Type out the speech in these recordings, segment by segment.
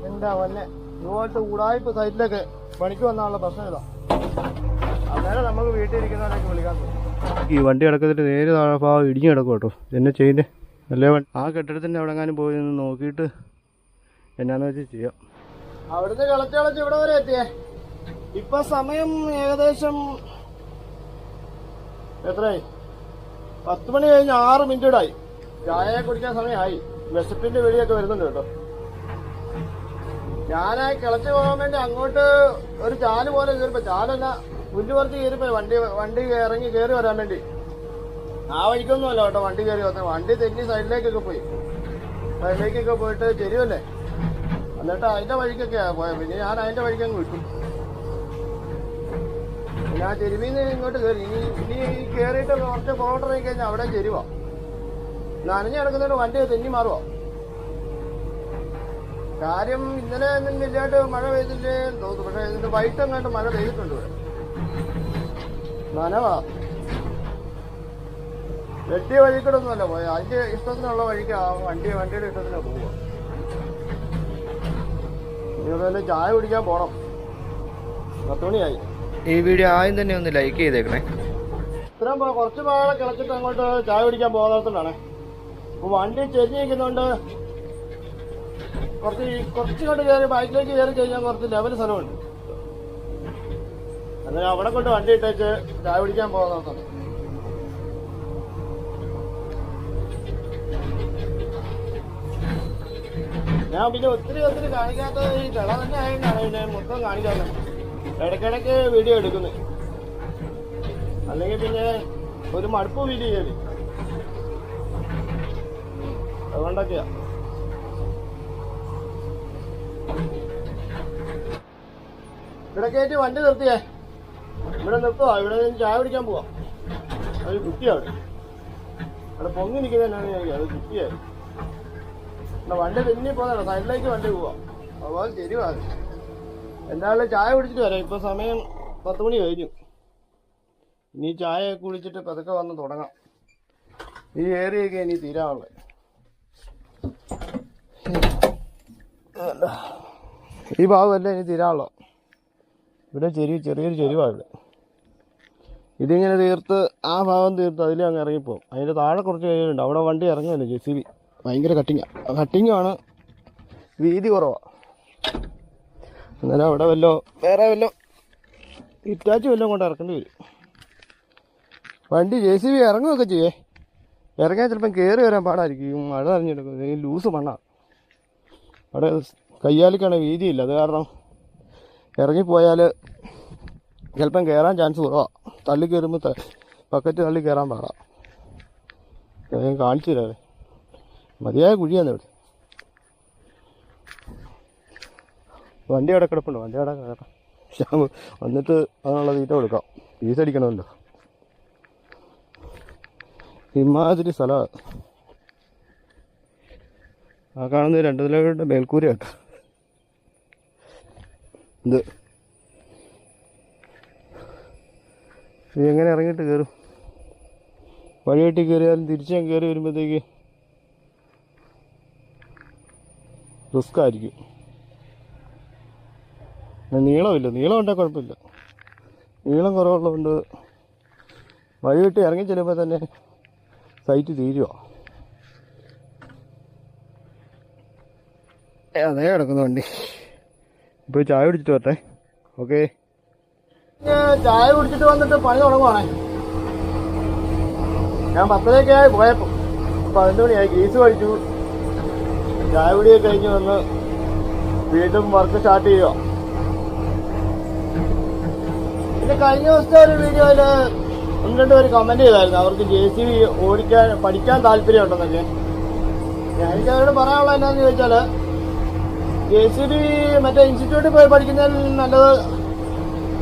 എന്താ വന്നെ ഇതുപോലത്തെ ഉടായ്പ സൈറ്റിലൊക്കെ പണിക്ക് വന്നാലുള്ള പ്രശ്നം ഇതാ. അന്നേരം നമുക്ക് വീട്ടിലിരിക്കുന്നവരൊക്കെ വിളിക്കാൻ തോന്നും. ഈ വണ്ടി കിടക്കത്തിട്ട് നേരെ താഴെ ഇടിഞ്ഞു കിടക്കും കേട്ടോ. എന്നെ ചെയ്തേ അല്ലേ? ആ കെട്ടിടത്തിൻ്റെ അവിടെ എങ്ങാനും പോയി നിന്ന് നോക്കിയിട്ട് എന്നാന്ന് വെച്ചാൽ ചെയ്യാം. അവിടുന്ന് കളച്ച് ഇവിടെ വരെ എത്തിയേ. ഇപ്പൊ സമയം ഏകദേശം എത്രയായി? 10 മണി കഴിഞ്ഞ് 6 മിനിറ്റോടായി. ചായ കുടിക്കാൻ സമയമായി. വിശപ്പിന്റെ വെളിയൊക്കെ വരുന്നുണ്ട് കേട്ടോ. ഞാനായി കിളച്ച് പോകാൻ വേണ്ടി അങ്ങോട്ട് ഒരു ചാല് പോലെ കയറിപ്പോ, ചാലല്ല പുല്ല് കുറച്ച് കയറിപ്പോയി വണ്ടി ഇറങ്ങി കയറി വരാൻ വേണ്ടി. ആ വഴിക്കൊന്നുമല്ല കേട്ടോ വണ്ടി കയറി വന്നത്. വണ്ടി തെറ്റി സൈഡിലേക്കൊക്കെ പോയിട്ട് ചെരുവല്ലേ, എന്നിട്ട് അതിന്റെ വഴിക്കൊക്കെയാ പോയത്. പിന്നെ ഞാൻ അതിന്റെ വഴിക്കങ്ങ് വിട്ടു. പിന്നെ ആ ചെരുവിന്ന് ഇങ്ങോട്ട് കയറി. ഇനി കയറിയിട്ട് കുറച്ച് പുറകോട്ടിറങ്ങി കഴിഞ്ഞാൽ അവിടെ ചെരുവാ. നനഞ്ഞു കിടക്കുന്നതിന് വണ്ടി തെന്നി മാറുവാ. കാര്യം ഇന്നലെ ഒന്നും ഇല്ലാണ്ട് മഴ പെയ്തില്ലേ തോന്നുന്നു. പക്ഷെ ഇതിന്റെ വൈകിട്ടെങ്ങാണ്ട് മഴ പെയ്തിട്ടുണ്ട് ഇവിടെ. നനവാ. വെട്ടിയ വഴിക്കൂടൊന്നുമല്ല പോയത്. അതിന്റെ ഇഷ്ടത്തിനുള്ള വഴിക്കാ വണ്ടിയുടെ ഇഷ്ടത്തിനാ പോവുക. ഇതുപോലെ ചായ കുടിക്കാൻ പോണം. 10 മണിയായി. ഈ വീഡിയോ ആദ്യം തന്നെ ഒന്ന് ലൈക്ക് ചെയ്തേക്കണേ. ഇത്രയും കുറച്ച് ഭാഗം കിളച്ചിട്ട് അങ്ങോട്ട് ചായ കുടിക്കാൻ പോകുന്നിടത്തോണ്ടാണ്. അപ്പൊ വണ്ടി ചെരിഞ്ഞ് നിൽക്കുന്നോണ്ട് കുറച്ചുകൊണ്ട് കയറി ബൈക്കിലേക്ക് കയറി കഴിഞ്ഞാൽ കുറച്ച് ലെവൽ സ്ഥലമുണ്ട്. അന്നേരം അവിടെ കൊണ്ട് വണ്ടി ഇട്ടേച്ച് ചായ കുടിക്കാൻ പോകുന്നിടത്താണ്. ഞാൻ പിന്നെ ഒത്തിരി കാണിക്കാത്ത ഈ തിള തന്നെ ആയിട്ടാണ് പിന്നെ മൊത്തം കാണിക്കാത്തത്. ഇടയ്ക്കിടയ്ക്ക് വീഡിയോ എടുക്കുന്നത്. അല്ലെങ്കിൽ പിന്നെ ഒരു മടുപ്പ് വീഡിയോ ചെയ്യല്. അതുകൊണ്ടൊക്കെയാ. ഇവിടെ കയറ്റി വണ്ടി നിർത്തിയേ. ഇവിടെ നിർത്തുവാ. ഇവിടെ ചായ കുടിക്കാൻ പോവാ. അത് കുറ്റിയാ. അവിടെ പൊങ്ങി നിൽക്കുന്നതന്നെയാണ് ഞാൻ. അത് കുറ്റിയായിരുന്നു. വണ്ടി തെന്നി പോകുന്നതാണ്. സൈഡിലേക്ക് വണ്ടി പോവാ. അതുപോലെ ശരിവാ. എന്തായാലും ചായ കുടിച്ചിട്ട് വരാം. ഇപ്പൊ സമയം 10 മണി കഴിഞ്ഞു. ഇനി ചായ കുടിച്ചിട്ട് പതുക്കെ വന്ന് തുടങ്ങാം. ഈ ഏരിയയൊക്കെ ഇനി തീരാനുള്ളത്. ഈ ഭാഗമല്ല ഇനി തീരാനുള്ളത്. ഇവിടെ ചെറിയൊരു ചെരുവാണ് ഇവിടെ. ഇതിങ്ങനെ തീർത്ത് ആ ഭാഗം തീർത്ത് അതിൽ അങ്ങ് ഇറങ്ങിപ്പോകും. അതിൻ്റെ താഴെ കുറച്ച് കഴിയുന്നുണ്ട്. അവിടെ വണ്ടി ഇറങ്ങിയല്ലോ JCB. ഭയങ്കര കട്ടിങ്ങാണ്. വീതി കുറവാണ്. അന്നേരം അവിടെ വേറെ ഇറ്റാച്ച് വല്ലതും കൊണ്ട് ഇറക്കേണ്ടി വരും. വണ്ടി JCB ഇറങ്ങുകയൊക്കെ ചെയ്യേ. ഇറങ്ങിയാൽ ചിലപ്പം കയറി വരാൻ പാടായിരിക്കും. മഴ നനഞ്ഞെടുക്കും. ലൂസ് മണ്ണാണ്. അവിടെ കയ്യാലിക്കാണ് വീതിയില്ല. അത് കാരണം ഇറങ്ങിപ്പോയാൽ ചിലപ്പം കയറാൻ ചാൻസ് കുറവാണ്. തള്ളി കയറുമ്പോൾ ബക്കറ്റ് തള്ളി കയറാൻ പാടാം. ഞാൻ കാണിച്ചു തരാവേ. മതിയായ കുഴിയാണ് ഇവിടെ. വണ്ടി അവിടെ കിടപ്പുണ്ട്. വണ്ടി അവിടെ കയറാം. വന്നിട്ട് അതിനുള്ള തീറ്റ കൊടുക്കാം. ഫീസ് അടിക്കണമല്ലോ. ഇമാതിരി സ്ഥലമാണ്. ആ കാണുന്നത് 2 നിലകളുടെ മേൽക്കൂരയാക്കാം. ഇത് എങ്ങനെ ഇറങ്ങിയിട്ട് കയറും? വഴി വെട്ടി കയറിയാലും തിരിച്ച് കയറി വരുമ്പോഴത്തേക്ക് റിസ്ക് ആയിരിക്കും. നീളമില്ല. നീളം ഉണ്ടെങ്കിൽ കുഴപ്പമില്ല. നീളം കുറവുള്ളതുകൊണ്ട് വഴി വെട്ടി ഇറങ്ങി ചെല്ലുമ്പോൾ തന്നെ സൈറ്റ് തീരുക. അതേ കിടക്കുന്ന വണ്ടി. ഇപ്പോൾ ചായ കുടിച്ചിട്ട് വരട്ടെ. ഓക്കെ. ചായ കുടിച്ചിട്ട് വന്നിട്ട് പണി തുടങ്ങുവാണേ. ഞാൻ 10:00 പോയപ്പോൾ 11 മണിയായി. ഗ്രീസ് കഴിച്ചു. ചായ കുടിയൊക്കെ കഴിഞ്ഞ് വന്ന് വീണ്ടും വർക്ക് സ്റ്റാർട്ട് ചെയ്യുക. പിന്നെ കഴിഞ്ഞ ദിവസത്തെ ഒരു വീഡിയോയിൽ 1-2 പേര് കമന്റ് ചെയ്തായിരുന്നു. അവർക്ക് JCB പഠിക്കാൻ താല്പര്യമുണ്ടെന്നൊക്കെ. എനിക്ക് അവരോട് പറയാനുള്ളത് എന്താണെന്ന് ചോദിച്ചാൽ, JCB മറ്റേ ഇൻസ്റ്റിറ്റ്യൂട്ടിൽ പോയി പഠിക്കുന്നതിൽ നല്ലത്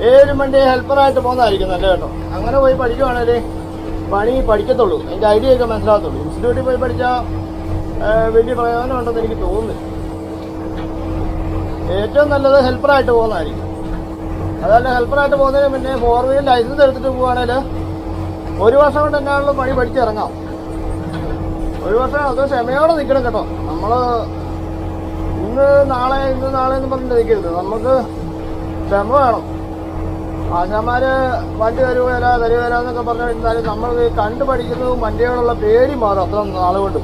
ഏതൊരു വണ്ടി ഹെൽപ്പറായിട്ട് പോകുന്നതായിരിക്കും നല്ലത് കേട്ടോ. അങ്ങനെ പോയി പഠിക്കുവാണെങ്കിൽ പണി പഠിക്കത്തുള്ളൂ. അതിൻ്റെ ഐഡിയ ഒക്കെ മനസ്സിലാകത്തുള്ളൂ. ഇൻസ്റ്റിറ്റ്യൂട്ടിൽ പോയി പഠിച്ചാൽ വലിയ പ്രയോജനം ഉണ്ടെന്ന് എനിക്ക് തോന്നുന്നു. ഏറ്റവും നല്ലത് ഹെൽപ്പറായിട്ട് പോകുന്നതായിരിക്കും. അതല്ല ഹെൽപ്പറായിട്ട് പോകുന്നതിന് മുന്നേ 4 വീലർ ലൈസൻസ് എടുത്തിട്ട് പോവുകയാണെങ്കിൽ 1 വർഷം കൊണ്ട് എന്നാണല്ലോ പണി പഠിച്ചിറങ്ങാം. 1 വർഷം അത് ക്ഷമയോടെ നിൽക്കണം കേട്ടോ. നമ്മൾ ഇന്ന് നാളെ എന്ന് പറഞ്ഞിട്ട് നിൽക്കരുത്. നമുക്ക് ക്ഷമ വേണം. ആശാന്മാര് വണ്ടി തരുകയില്ല എന്നൊക്കെ പറഞ്ഞാൽ നമ്മൾ കണ്ടു പഠിക്കുന്നതും വണ്ടിയോടുള്ള പേടി മാറും. അത്ര നാളുകൊണ്ട്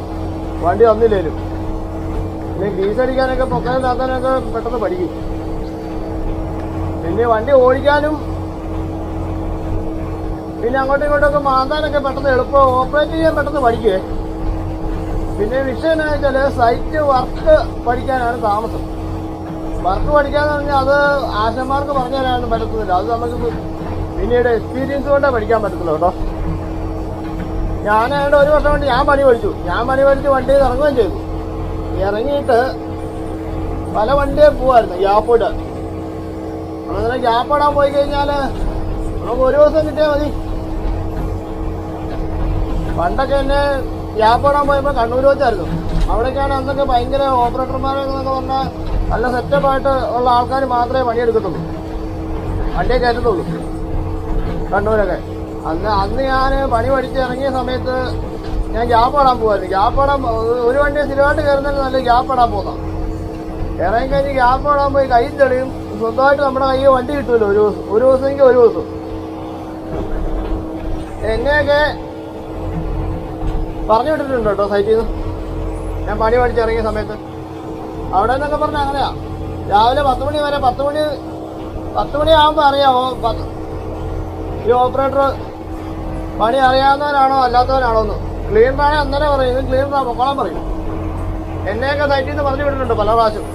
വണ്ടി വന്നില്ലേലും പിന്നെ ഡീസടിക്കാനൊക്കെ പൊക്കാനും താത്താനൊക്കെ പെട്ടെന്ന് പഠിക്കും. പിന്നെ വണ്ടി ഓടിക്കാനും പിന്നെ അങ്ങോട്ടും ഇങ്ങോട്ടൊക്കെ മാന്താനൊക്കെ പെട്ടെന്ന് എളുപ്പം ഓപ്പറേറ്റ് ചെയ്യാൻ പെട്ടെന്ന് പഠിക്കുവേ. പിന്നെ വിഷയം എന്താ വെച്ചാല് സൈറ്റ് വർക്ക് പഠിക്കാനാണ് താമസം. വർക്ക് പഠിക്കാന്ന് പറഞ്ഞാൽ അത് ആശാന്മാർക്ക് പറഞ്ഞു തരാനൊന്നും പറ്റത്തില്ല. അത് നമുക്ക് പിന്നീട് എക്സ്പീരിയൻസ് കൊണ്ടേ പഠിക്കാൻ പറ്റത്തില്ല കേട്ടോ. ഞാനായിട്ട് 1 വർഷം കൊണ്ട് ഞാൻ പണി പഠിച്ച് വണ്ടിയിൽ ഇറങ്ങുകയും ചെയ്തു. ഇറങ്ങിയിട്ട് പല വണ്ടിയെ പോവായിരുന്നു ഗ്യാപ്പിടാൻ. അങ്ങനെ ഗ്യാപ്പിടാൻ പോയി കഴിഞ്ഞാല് നമുക്ക് 1 ദിവസം കിട്ടിയാൽ മതി. പണ്ടൊക്കെ എന്നെ ഗ്യാപ്പിടാൻ പോയപ്പോൾ കണ്ണൂർ വെച്ചായിരുന്നു. അവിടേക്കാണ് അന്നൊക്കെ ഭയങ്കര ഓപ്പറേറ്റർമാരെന്നൊക്കെ പറഞ്ഞാൽ നല്ല സെറ്റപ്പായിട്ട് ഉള്ള ആൾക്കാർ മാത്രമേ പണിയെടുക്കത്തുള്ളൂ, വണ്ടിയെ കയറ്റത്തുള്ളൂ കണ്ണൂരൊക്കെ. അന്ന് ഞാൻ പണി പഠിച്ച് ഇറങ്ങിയ സമയത്ത് ഞാൻ ഗ്യാപ്പ് ഇടാൻ പോകുമായിരുന്നു. ഒരു വണ്ടി സ്ഥിരമായിട്ട് കയറുന്നതിന് നല്ല ഗ്യാപ്പ് ഇടാൻ പോകുന്ന. ഇറങ്ങിക്കഴിഞ്ഞ് ഗ്യാപ്പ് ഇടാൻ പോയി കൈ തെളിയും. സ്വന്തമായിട്ട് നമ്മുടെ കയ്യിൽ വണ്ടി കിട്ടുമല്ലോ ഒരു ദിവസമെങ്കിൽ ഒരു ദിവസം. എന്നെയൊക്കെ പറഞ്ഞു വിട്ടിട്ടുണ്ട് കേട്ടോ സൈറ്റിൽ നിന്ന്. ഞാൻ പണി പഠിച്ചിറങ്ങിയ സമയത്ത് അവിടെ നിന്നൊക്കെ പറഞ്ഞാൽ അങ്ങനെയാ. രാവിലെ 10 മണി വരെ 10 മണിയാകുമ്പോൾ അറിയാമോ ഈ ഓപ്പറേറ്റർ പണി അറിയാവുന്നവരാണോ അല്ലാത്തവരാണോ എന്ന്. ക്ലീനറാണെ അന്നേരം പറയും, ഇത് ക്ലീനറാ പൊക്കോളാൻ പറയും. എന്നെയൊക്കെ സൈറ്റിൽ നിന്ന് പറഞ്ഞു വിട്ടിട്ടുണ്ട് പല പ്രാവശ്യം.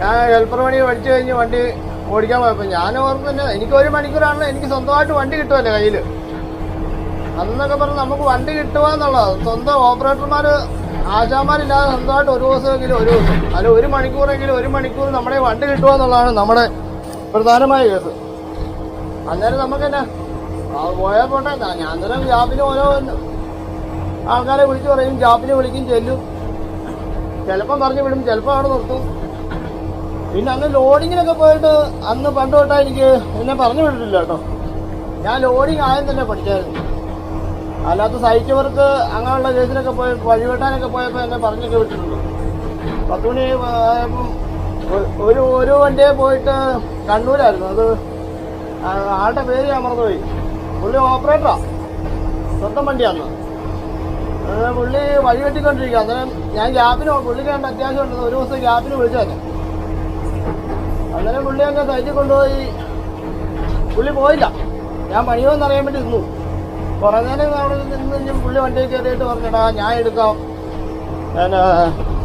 ഞാൻ ഹെൽപ്പർ പണി പഠിച്ചു കഴിഞ്ഞ് വണ്ടി ഓടിക്കാൻ പോയപ്പോൾ ഞാൻ ഓർമ്മ തന്നെ എനിക്ക് 1 മണിക്കൂറാണല്ലോ എനിക്ക് സ്വന്തമായിട്ട് വണ്ടി കിട്ടുമല്ലേ കയ്യിൽ. അതെന്നൊക്കെ പറഞ്ഞ് നമുക്ക് വണ്ടി കിട്ടുക എന്നുള്ളത് സ്വന്തം ഓപ്പറേറ്റർമാർ ആശാന്മാരില്ലാതെ സ്വന്തമായിട്ട് 1 ദിവസമെങ്കിലും ഒരു ദിവസം അല്ല 1 മണിക്കൂറെങ്കിലും 1 മണിക്കൂർ നമ്മുടെ വണ്ടി കിട്ടുക എന്നുള്ളതാണ് നമ്മുടെ പ്രധാനമായ കേസ്. അന്നേരം നമുക്ക് തന്നെ പോയാൽ പോട്ടെ. ഞാൻ അന്നേരം ജാപ്പിന് ഓരോ ആൾക്കാരെ വിളിച്ചു പറയും, ജാപ്പിന് വിളിക്കും, ചെല്ലും. ചിലപ്പം പറഞ്ഞു വിടും, ചിലപ്പോൾ അവിടെ നിർത്തും. പിന്നെ അന്ന് ലോഡിങ്ങിനൊക്കെ പോയിട്ട് അന്ന് പണ്ട് തൊട്ടാ എനിക്ക് എന്നെ പറഞ്ഞു വിട്ടിട്ടില്ല കേട്ടോ. ഞാൻ ലോഡിങ് ആദ്യം തന്നെ പഠിച്ചായിരുന്നു. അല്ലാത്ത സൈറ്റ് വർക്ക് അങ്ങനെയുള്ള കേസിലൊക്കെ പോയി വഴിവെട്ടാനൊക്കെ പോയപ്പോൾ എന്നെ പറഞ്ഞൊക്കെ വിട്ടിട്ടുണ്ട്. 10 മണി ഒരു വണ്ടിയെ പോയിട്ട് കണ്ണൂരായിരുന്നു. അത് ആളുടെ പേര് ഞാൻ മറന്നുപോയി. പുള്ളി ഓപ്പറേറ്ററാ, സ്വന്തം വണ്ടിയാന്ന്. പുള്ളി വഴി വെട്ടിക്കൊണ്ടിരിക്കുക. അന്നേരം ഞാൻ ഗ്യാപ്പിന് പുള്ളിക്ക് കണ്ട അത്യാവശ്യം ഉണ്ടെന്ന് 1 ദിവസം ഗ്യാപ്പിന് വിളിച്ചു തന്നെ. അന്നേരം പുള്ളി അങ്ങ് സൈറ്റിൽ കൊണ്ടുപോയി. പുള്ളി പോയില്ല, ഞാൻ പണിയോന്ന് അറിയാൻ വേണ്ടി നിന്നു. കുറേ നേരം അവിടെ നിന്ന് പുള്ളി വണ്ടിയിൽ കയറിയിട്ട് പറഞ്ഞടാ ഞാൻ എടുക്കാം, ഞാൻ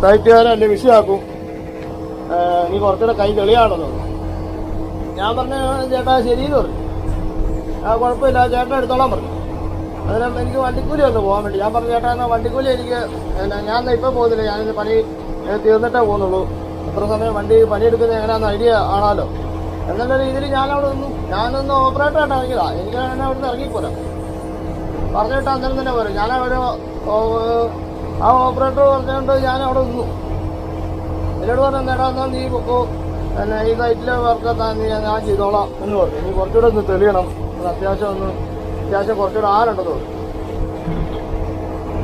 സൈറ്റുകാരല്ലേ വിഷയമാക്കും, നീ കുറച്ചുകൂടെ കൈ തെളിയാണെന്ന്. ഞാൻ പറഞ്ഞു ചേട്ടാ ശരിയെന്ന് പറഞ്ഞു. കുഴപ്പമില്ല ചേട്ടൻ എടുത്തോളാൻ പറഞ്ഞു. അതിന് എനിക്ക് വണ്ടിക്കൂലി ഒന്ന് പോകാൻ വേണ്ടി ഞാൻ പറഞ്ഞു ചേട്ടാ എന്നാൽ വണ്ടിക്കൂലി എനിക്ക് ഞാൻ ഇപ്പം പോകുന്നില്ല, ഞാനിത് പണി തീർന്നിട്ടേ പോകുന്നുള്ളൂ. എത്ര സമയം വണ്ടി പണിയെടുക്കുന്നത് എങ്ങനെയാണെന്ന് ഐഡിയ ആണല്ലോ എന്നുള്ള രീതിയിൽ ഞാനവിടെ നിന്നു. ഞാനൊന്ന് ഓപ്പറേറ്ററായിട്ട് ഇറങ്ങിയതാ, എനിക്ക് തന്നെ അവിടെ നിന്ന് ഇറങ്ങിപ്പോരാ പറഞ്ഞിട്ട് അന്നേരം തന്നെ പോരും. ഞാനവിടെ ആ ഓപ്പറേറ്റർ പറഞ്ഞുകൊണ്ട് ഞാൻ അവിടെ നിന്നു. എന്നോട് പറഞ്ഞു നേടാ എന്നാൽ നീ പൊക്കോ, പിന്നെ ഈ സൈറ്റിലെ വർക്ക് ഞാൻ ചെയ്തോളാം എന്ന് പറഞ്ഞു. ഇനി കുറച്ചുകൂടെ ഒന്ന് തെളിയണം, അത്യാവശ്യം കുറച്ചുകൂടെ ആളുണ്ടെന്ന് പറഞ്ഞു.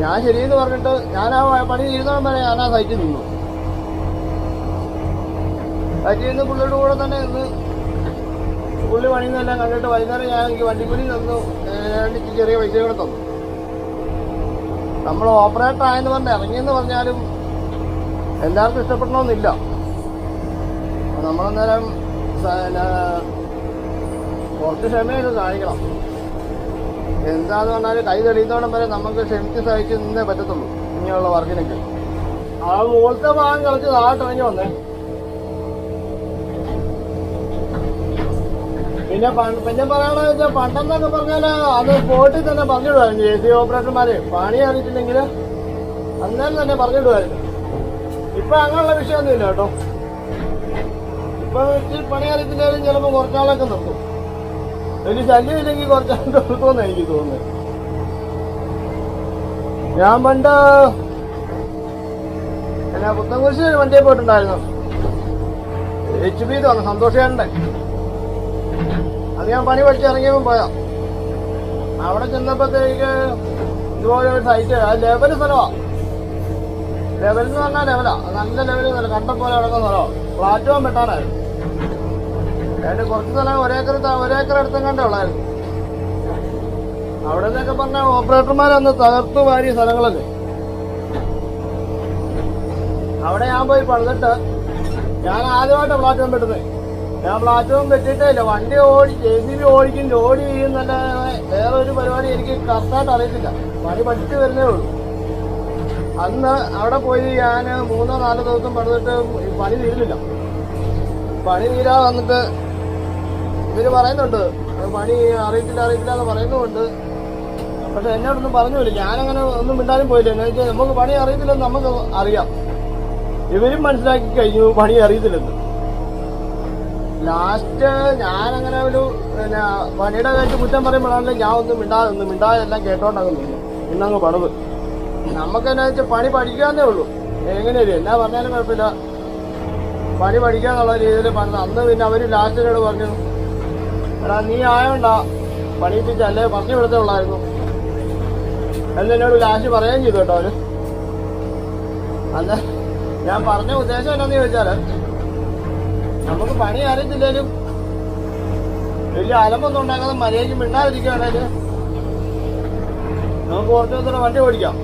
ഞാൻ ശരിയെന്ന് പറഞ്ഞിട്ട് ഞാൻ ആ പണി ചെയ്യുന്നതും വരെ ഞാൻ ആ സൈറ്റിൽ നിന്നു. സൈറ്റിൽ നിന്ന് പുള്ളിയുടെ കൂടെ തന്നെ നിന്ന് പുള്ളി പണിയെന്നെല്ലാം കണ്ടിട്ട് വൈകുന്നേരം ഞാൻ എനിക്ക് വണ്ടിക്കൂലി തന്നു, എനിക്ക് ചെറിയ പൈസ കൂടെ തന്നു. നമ്മൾ ഓപ്പറേറ്റർ ആയെന്ന് പറഞ്ഞ് ഇറങ്ങിയെന്ന് പറഞ്ഞാലും എല്ലാവർക്കും ഇഷ്ടപ്പെടണമെന്നില്ല. നമ്മളന്നേരം കുറച്ച് ക്ഷമയൊക്കെ കാണിക്കണം. എന്താന്ന് പറഞ്ഞാൽ കൈ തെളിയുന്നോളം വരെ നമുക്ക് ക്ഷമിച്ച് സഹിച്ച് നിന്നേ പറ്റത്തുള്ളൂ ഇങ്ങനെയുള്ള വർക്കിനൊക്കെ. ആ മുകളിലത്തെ ഭാഗം കളിച്ച് താഴെട്ടിറങ്ങി വന്നേ. പിന്നെ പറയാണെന്ന് വെച്ചാൽ പണ്ടെന്നൊക്കെ പറഞ്ഞാൽ അത് സ്പോട്ടിൽ തന്നെ പറഞ്ഞിടുമായിരുന്നു. AC ഓപ്പറേറ്റർമാര് പണി അറിയിച്ചില്ലെങ്കിൽ അന്നേരം തന്നെ പറഞ്ഞിടുമായിരുന്നു. ഇപ്പൊ അങ്ങനെയുള്ള വിഷയമൊന്നുമില്ല കേട്ടോ. ഇപ്പൊ പണി അറിയത്തില്ലാലും ചിലപ്പോൾ കുറച്ചാളൊക്കെ നിർത്തും. വലിയ ശല്യം ഇല്ലെങ്കിൽ കുറച്ചാൾ നിർത്തുമെന്ന് എനിക്ക് തോന്നുന്നത്. ഞാൻ പണ്ട് പിന്നെ പുത്തൻകുരിശ് വണ്ടിയെ പോയിട്ടുണ്ടായിരുന്നു. HP തോന്നുന്നു, സന്തോഷേട്ടൻ്റെ. അത് ഞാൻ പണി പഠിച്ചിറങ്ങിയപ്പോൾ പോയാ. അവിടെ ചെന്നപ്പോഴത്തേക്ക് ഇതുപോലെ ഒരു സൈറ്റ് ലെവല് സ്ഥലമാണ്. ലെവൽ എന്ന് പറഞ്ഞാൽ ലെവലാ, നല്ല ലെവലിൽ നല്ല കണ്ടം പോലെ കിടക്കുന്ന സ്ഥലം. പ്ലാറ്റ്ഫോം വെട്ടാനായിരുന്നു. അതിന്റെ കുറച്ച് സ്ഥലം ഒരേക്കർ അടുത്തെങ്ങാണ്ടേ ഉള്ളായിരുന്നു. അവിടെ നിന്നൊക്കെ പറഞ്ഞ ഓപ്പറേറ്റർമാരന്ന് തകർത്ത് വാരിയ സ്ഥലങ്ങളല്ലേ. അവിടെ ഞാൻ പോയി പണിതിട്ട് ഞാൻ ആദ്യമായിട്ട് പ്ലാറ്റ്ഫോം വെട്ടുന്നത്. ഞാൻ പ്ലാറ്റ്ഫോം വെച്ചിട്ടേ ഇല്ല. വണ്ടി JCB ഓടിക്കും, ലോഡ് ചെയ്യും, നല്ല വേറെ ഒരു പരിപാടി എനിക്ക് കറക്റ്റായിട്ട് അറിയത്തില്ല. പണി പഠിച്ചു വരുന്നേ ഉള്ളൂ. അന്ന് അവിടെ പോയി ഞാൻ 3-4 ദിവസം പണിതിട്ട് പണി തീരുന്നില്ല. പണി തീരാതെ വന്നിട്ട് ഇവര് പറയുന്നുണ്ട് പണി അറിയത്തില്ല എന്ന് പറയുന്നുമുണ്ട്. പക്ഷെ എന്നോടൊന്നും പറഞ്ഞില്ല. ഞാനങ്ങനെ ഒന്നും മിണ്ടാനും പോയില്ല. എന്ന് വെച്ചാൽ നമുക്ക് പണി അറിയത്തില്ലെന്ന് നമുക്ക് അറിയാം. ഇവരും മനസ്സിലാക്കി കഴിഞ്ഞു പണി അറിയത്തില്ലെന്ന്. ലാസ്റ്റ് ഞാനങ്ങനെ ഒരു പണിയുടെ കാര്യം കുറ്റം പറയുമ്പോഴാണല്ലോ ഞാൻ ഒന്നും മിണ്ടാതെ എല്ലാം കേട്ടോണ്ടാകുന്നു. ഇന്നങ്ങ് പണിത് നമുക്ക് എന്നാ വെച്ചാൽ പണി പഠിക്കാന്നേ ഉള്ളൂ. എങ്ങനെയല്ലേ എന്നാ പറഞ്ഞാലും കുഴപ്പമില്ല, പണി പഠിക്കാന്നുള്ള രീതിയിൽ പറഞ്ഞത്. അന്ന് പിന്നെ അവര് ലാസ്റ്റിനോട് പറഞ്ഞു, എടാ നീ ആയോണ്ടാ പണിയിപ്പിച്ചല്ലേ പറഞ്ഞു വിടത്തേ ഉള്ളായിരുന്നു എന്നോട് ലാസ്റ്റ് പറയുകയും ചെയ്തു കേട്ടോ അവര്. അന്ന് ഞാൻ പറഞ്ഞ ഉദ്ദേശം എന്താണെന്ന് ചോദിച്ചാല്, നമുക്ക് പണി അറിയത്തില്ലേലും വലിയ അലമ്പൊന്നും ഉണ്ടാക്കാതെ മര്യാദയ്ക്ക് മിണ്ടാതിരിക്കുകയാണേല് നമുക്ക് കുറച്ച് ദിവസം വണ്ടി ഓടിക്കാം,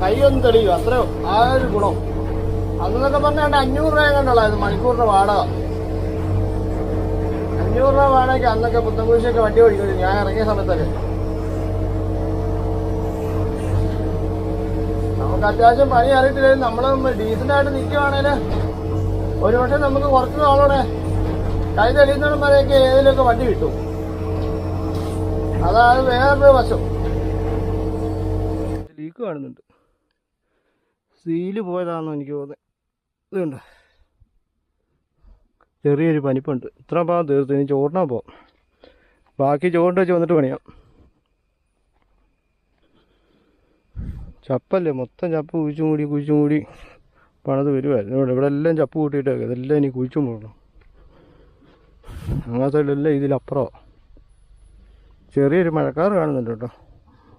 കൈയൊന്നും തെളിയും. അത്രയോ ആ ഒരു ഗുണം. അന്നൊക്കെ പറഞ്ഞാൽ 500 രൂപ കണ്ടുള്ളായിരുന്നു മണിക്കൂറിന്റെ വാടക. 500 രൂപ വാടകയ്ക്ക് അന്നൊക്കെ പുത്തൻകുരിശൊക്കെ വണ്ടി ഓടിക്കും ഞാൻ ഇറങ്ങിയ സമയത്തൊക്കെ. നമുക്ക് അത്യാവശ്യം പണി അറിയത്തില്ലെങ്കിലും നമ്മൾ ഡീസൻ്റായിട്ട് നിൽക്കുവാണേല് ഒരു പക്ഷേ നമുക്ക് കുറച്ച് നാളോടെ കൈ തെളിയുന്നിടം വരെയൊക്കെ ഏതിലൊക്കെ വണ്ടി കിട്ടും. അതാണ് വേറൊരു വശം. ലീക്ക് കാണുന്നുണ്ട്. സീല് പോയതാണെന്ന് എനിക്ക് തോന്നുന്നത്. ഇതുണ്ട്, ചെറിയൊരു പനിപ്പുണ്ട്. ഇത്ര ഭാഗം തീർത്ത് ഇനി ചോറിനാ പോവാം. ബാക്കി ചോറിൻ്റെ വെച്ച് വന്നിട്ട് പണിയാം. ചപ്പല്ലേ, മൊത്തം ചപ്പ് കുഴിച്ചും കൂടി പണിത് വരുമായിരുന്നു. ഇവിടെ എല്ലാം ചപ്പ് കൂട്ടിയിട്ടേക്ക്. ഇതെല്ലാം ഇനി കുഴിച്ചും പോകണം. അങ്ങനത്തെ എല്ലാം ഇതിലപ്പുറമാണ്. ചെറിയൊരു മഴക്കാറ് കാണുന്നുണ്ട് കേട്ടോ.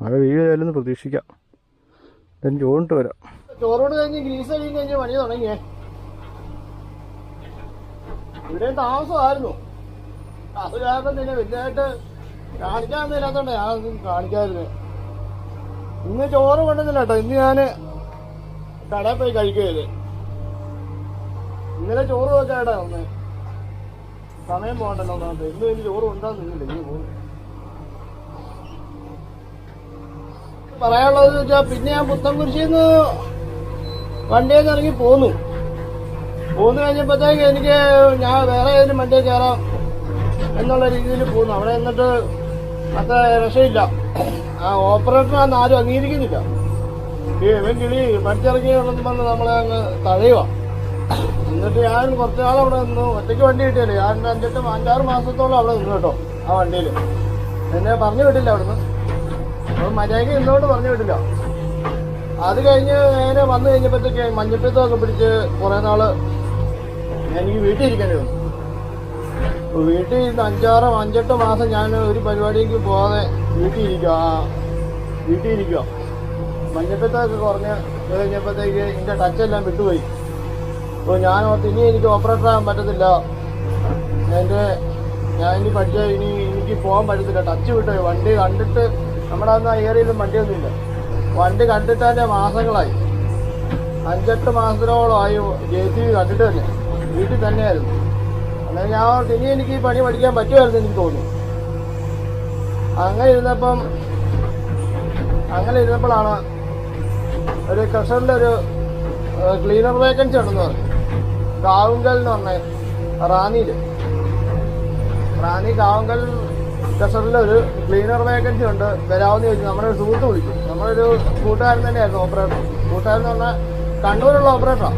മഴ പെയ്യുകയാലെന്ന് പ്രതീക്ഷിക്കാം. എന്തായാലും ചോറിട്ട് വരാം. ചോറോട് കഴിഞ്ഞ് ഗ്രീസ് കഴിഞ്ഞ് പണി തുടങ്ങിയേ. ഇവിടെ താമസമായിരുന്നു. അത് കാരണം തന്നെ വലുതായിട്ട് കാണിക്കാനൊന്നും ഇല്ലാത്തോണ്ട് ഞാനൊന്നും കാണിക്കാതിരുന്നത്. ഇന്ന് ചോറ് കൊണ്ടുവന്നില്ല കേട്ടോ. ഇന്ന് ഞാൻ കടയിൽ പോയി കഴിക്കുകയത്. ഇന്നലെ ചോറ് വെച്ചാടാ ഒന്ന് സമയം പോകണ്ടല്ലോ. ഇന്ന് എനിക്ക് ചോറ് കൊണ്ടാന്നില്ല. ഇനി പോകും പറയാനുള്ളത് വെച്ചാൽ, പിന്നെ ഞാൻ പുത്തൻകുരിശിന്ന് വണ്ടിയിൽ നിന്ന് ഇറങ്ങി പോന്നു കഴിഞ്ഞപ്പോഴത്തേക്ക് എനിക്ക് ഞാൻ വേറെ ഏതെങ്കിലും വണ്ടിയിൽ കയറാം എന്നുള്ള രീതിയിൽ പോന്നു. അവിടെ എന്നിട്ട് അത്ര രക്ഷയില്ല. ആ ഓപ്പറേറ്ററാന്ന് ആരും അംഗീകരിക്കുന്നില്ല. ഇവൻ കിളി പഠിച്ചിറങ്ങിയുള്ളതെന്ന് പറഞ്ഞ് നമ്മളെ അങ്ങ് തഴയുക. എന്നിട്ട് ഞാൻ കുറച്ച് നാൾ അവിടെ നിന്നു. ഒറ്റയ്ക്ക് വണ്ടി കിട്ടിയല്ലേ. ഞാൻ 5-6 മാസത്തോളം അവിടെ നിന്നു കേട്ടോ ആ വണ്ടിയിൽ. എന്നെ പറഞ്ഞു വിട്ടില്ല അവിടുന്ന്. അപ്പം മര്യാദയ്ക്ക് ഇന്നോട്ട് പറഞ്ഞു വിട്ടില്ല. അത് കഴിഞ്ഞ് നേരെ വന്നു കഴിഞ്ഞപ്പോഴത്തേക്ക് മഞ്ഞപ്പിത്തമൊക്കെ പിടിച്ച് കുറേ നാള് എനിക്ക് വീട്ടിൽ ഇരിക്കേണ്ടി വന്നു. വീട്ടിൽ 5-8 മാസം ഞാൻ ഒരു പരിപാടിക്ക് പോകാതെ വീട്ടിൽ ഇരിക്കുക. മഞ്ഞപ്പിത്തമൊക്കെ കുറഞ്ഞ് കഴിഞ്ഞപ്പോഴത്തേക്ക് എൻ്റെ ടച്ചെല്ലാം വിട്ടുപോയി. അപ്പോൾ ഞാൻ ഓർത്ത് ഇനി എനിക്ക് ഓപ്പറേറ്റർ ആകാൻ പറ്റത്തില്ല. ഞാൻ ഇനി എനിക്ക് പോകാൻ പറ്റത്തില്ല. ടച്ച് വിട്ടുപോയി. വണ്ടി കണ്ടിട്ട് നമ്മുടെ അന്ന് ആ ഏരിയയിലും വണ്ടിയൊന്നുമില്ല. വണ്ടി കണ്ടിട്ട് തന്നെ മാസങ്ങളായി. 5-8 മാസത്തോളമായി JCB കണ്ടിട്ട് തന്നെ. വീട്ടിൽ തന്നെയായിരുന്നു. അങ്ങനെ ഞാൻ ഇനി എനിക്ക് ഈ പണി പഠിക്കാൻ പറ്റുമായിരുന്നു എനിക്ക് തോന്നുന്നു. അങ്ങനെ ഇരുന്നപ്പോഴാണ് ഒരു ക്രഷറിൻ്റെ ഒരു ക്ലീനർ വേക്കൻസി ഉണ്ടെന്ന് പറഞ്ഞു. കാവുങ്കൽ എന്ന് പറഞ്ഞ റാന്നി കാവുങ്കൽ ക്രഷറിൽ ഒരു ക്ലീനർ വേക്കൻസി ഉണ്ട്, വരാമെന്ന് ചോദിച്ചു. നമ്മുടെ ഒരു സുഹൃത്ത് വിളിച്ചു. നമ്മളൊരു കൂട്ടുകാരൻ തന്നെയായിരുന്നു ഓപ്പറേറ്റർ. കൂട്ടുകാരൻ എന്ന് പറഞ്ഞാൽ കണ്ണൂരുള്ള ഓപ്പറേറ്ററാണ്.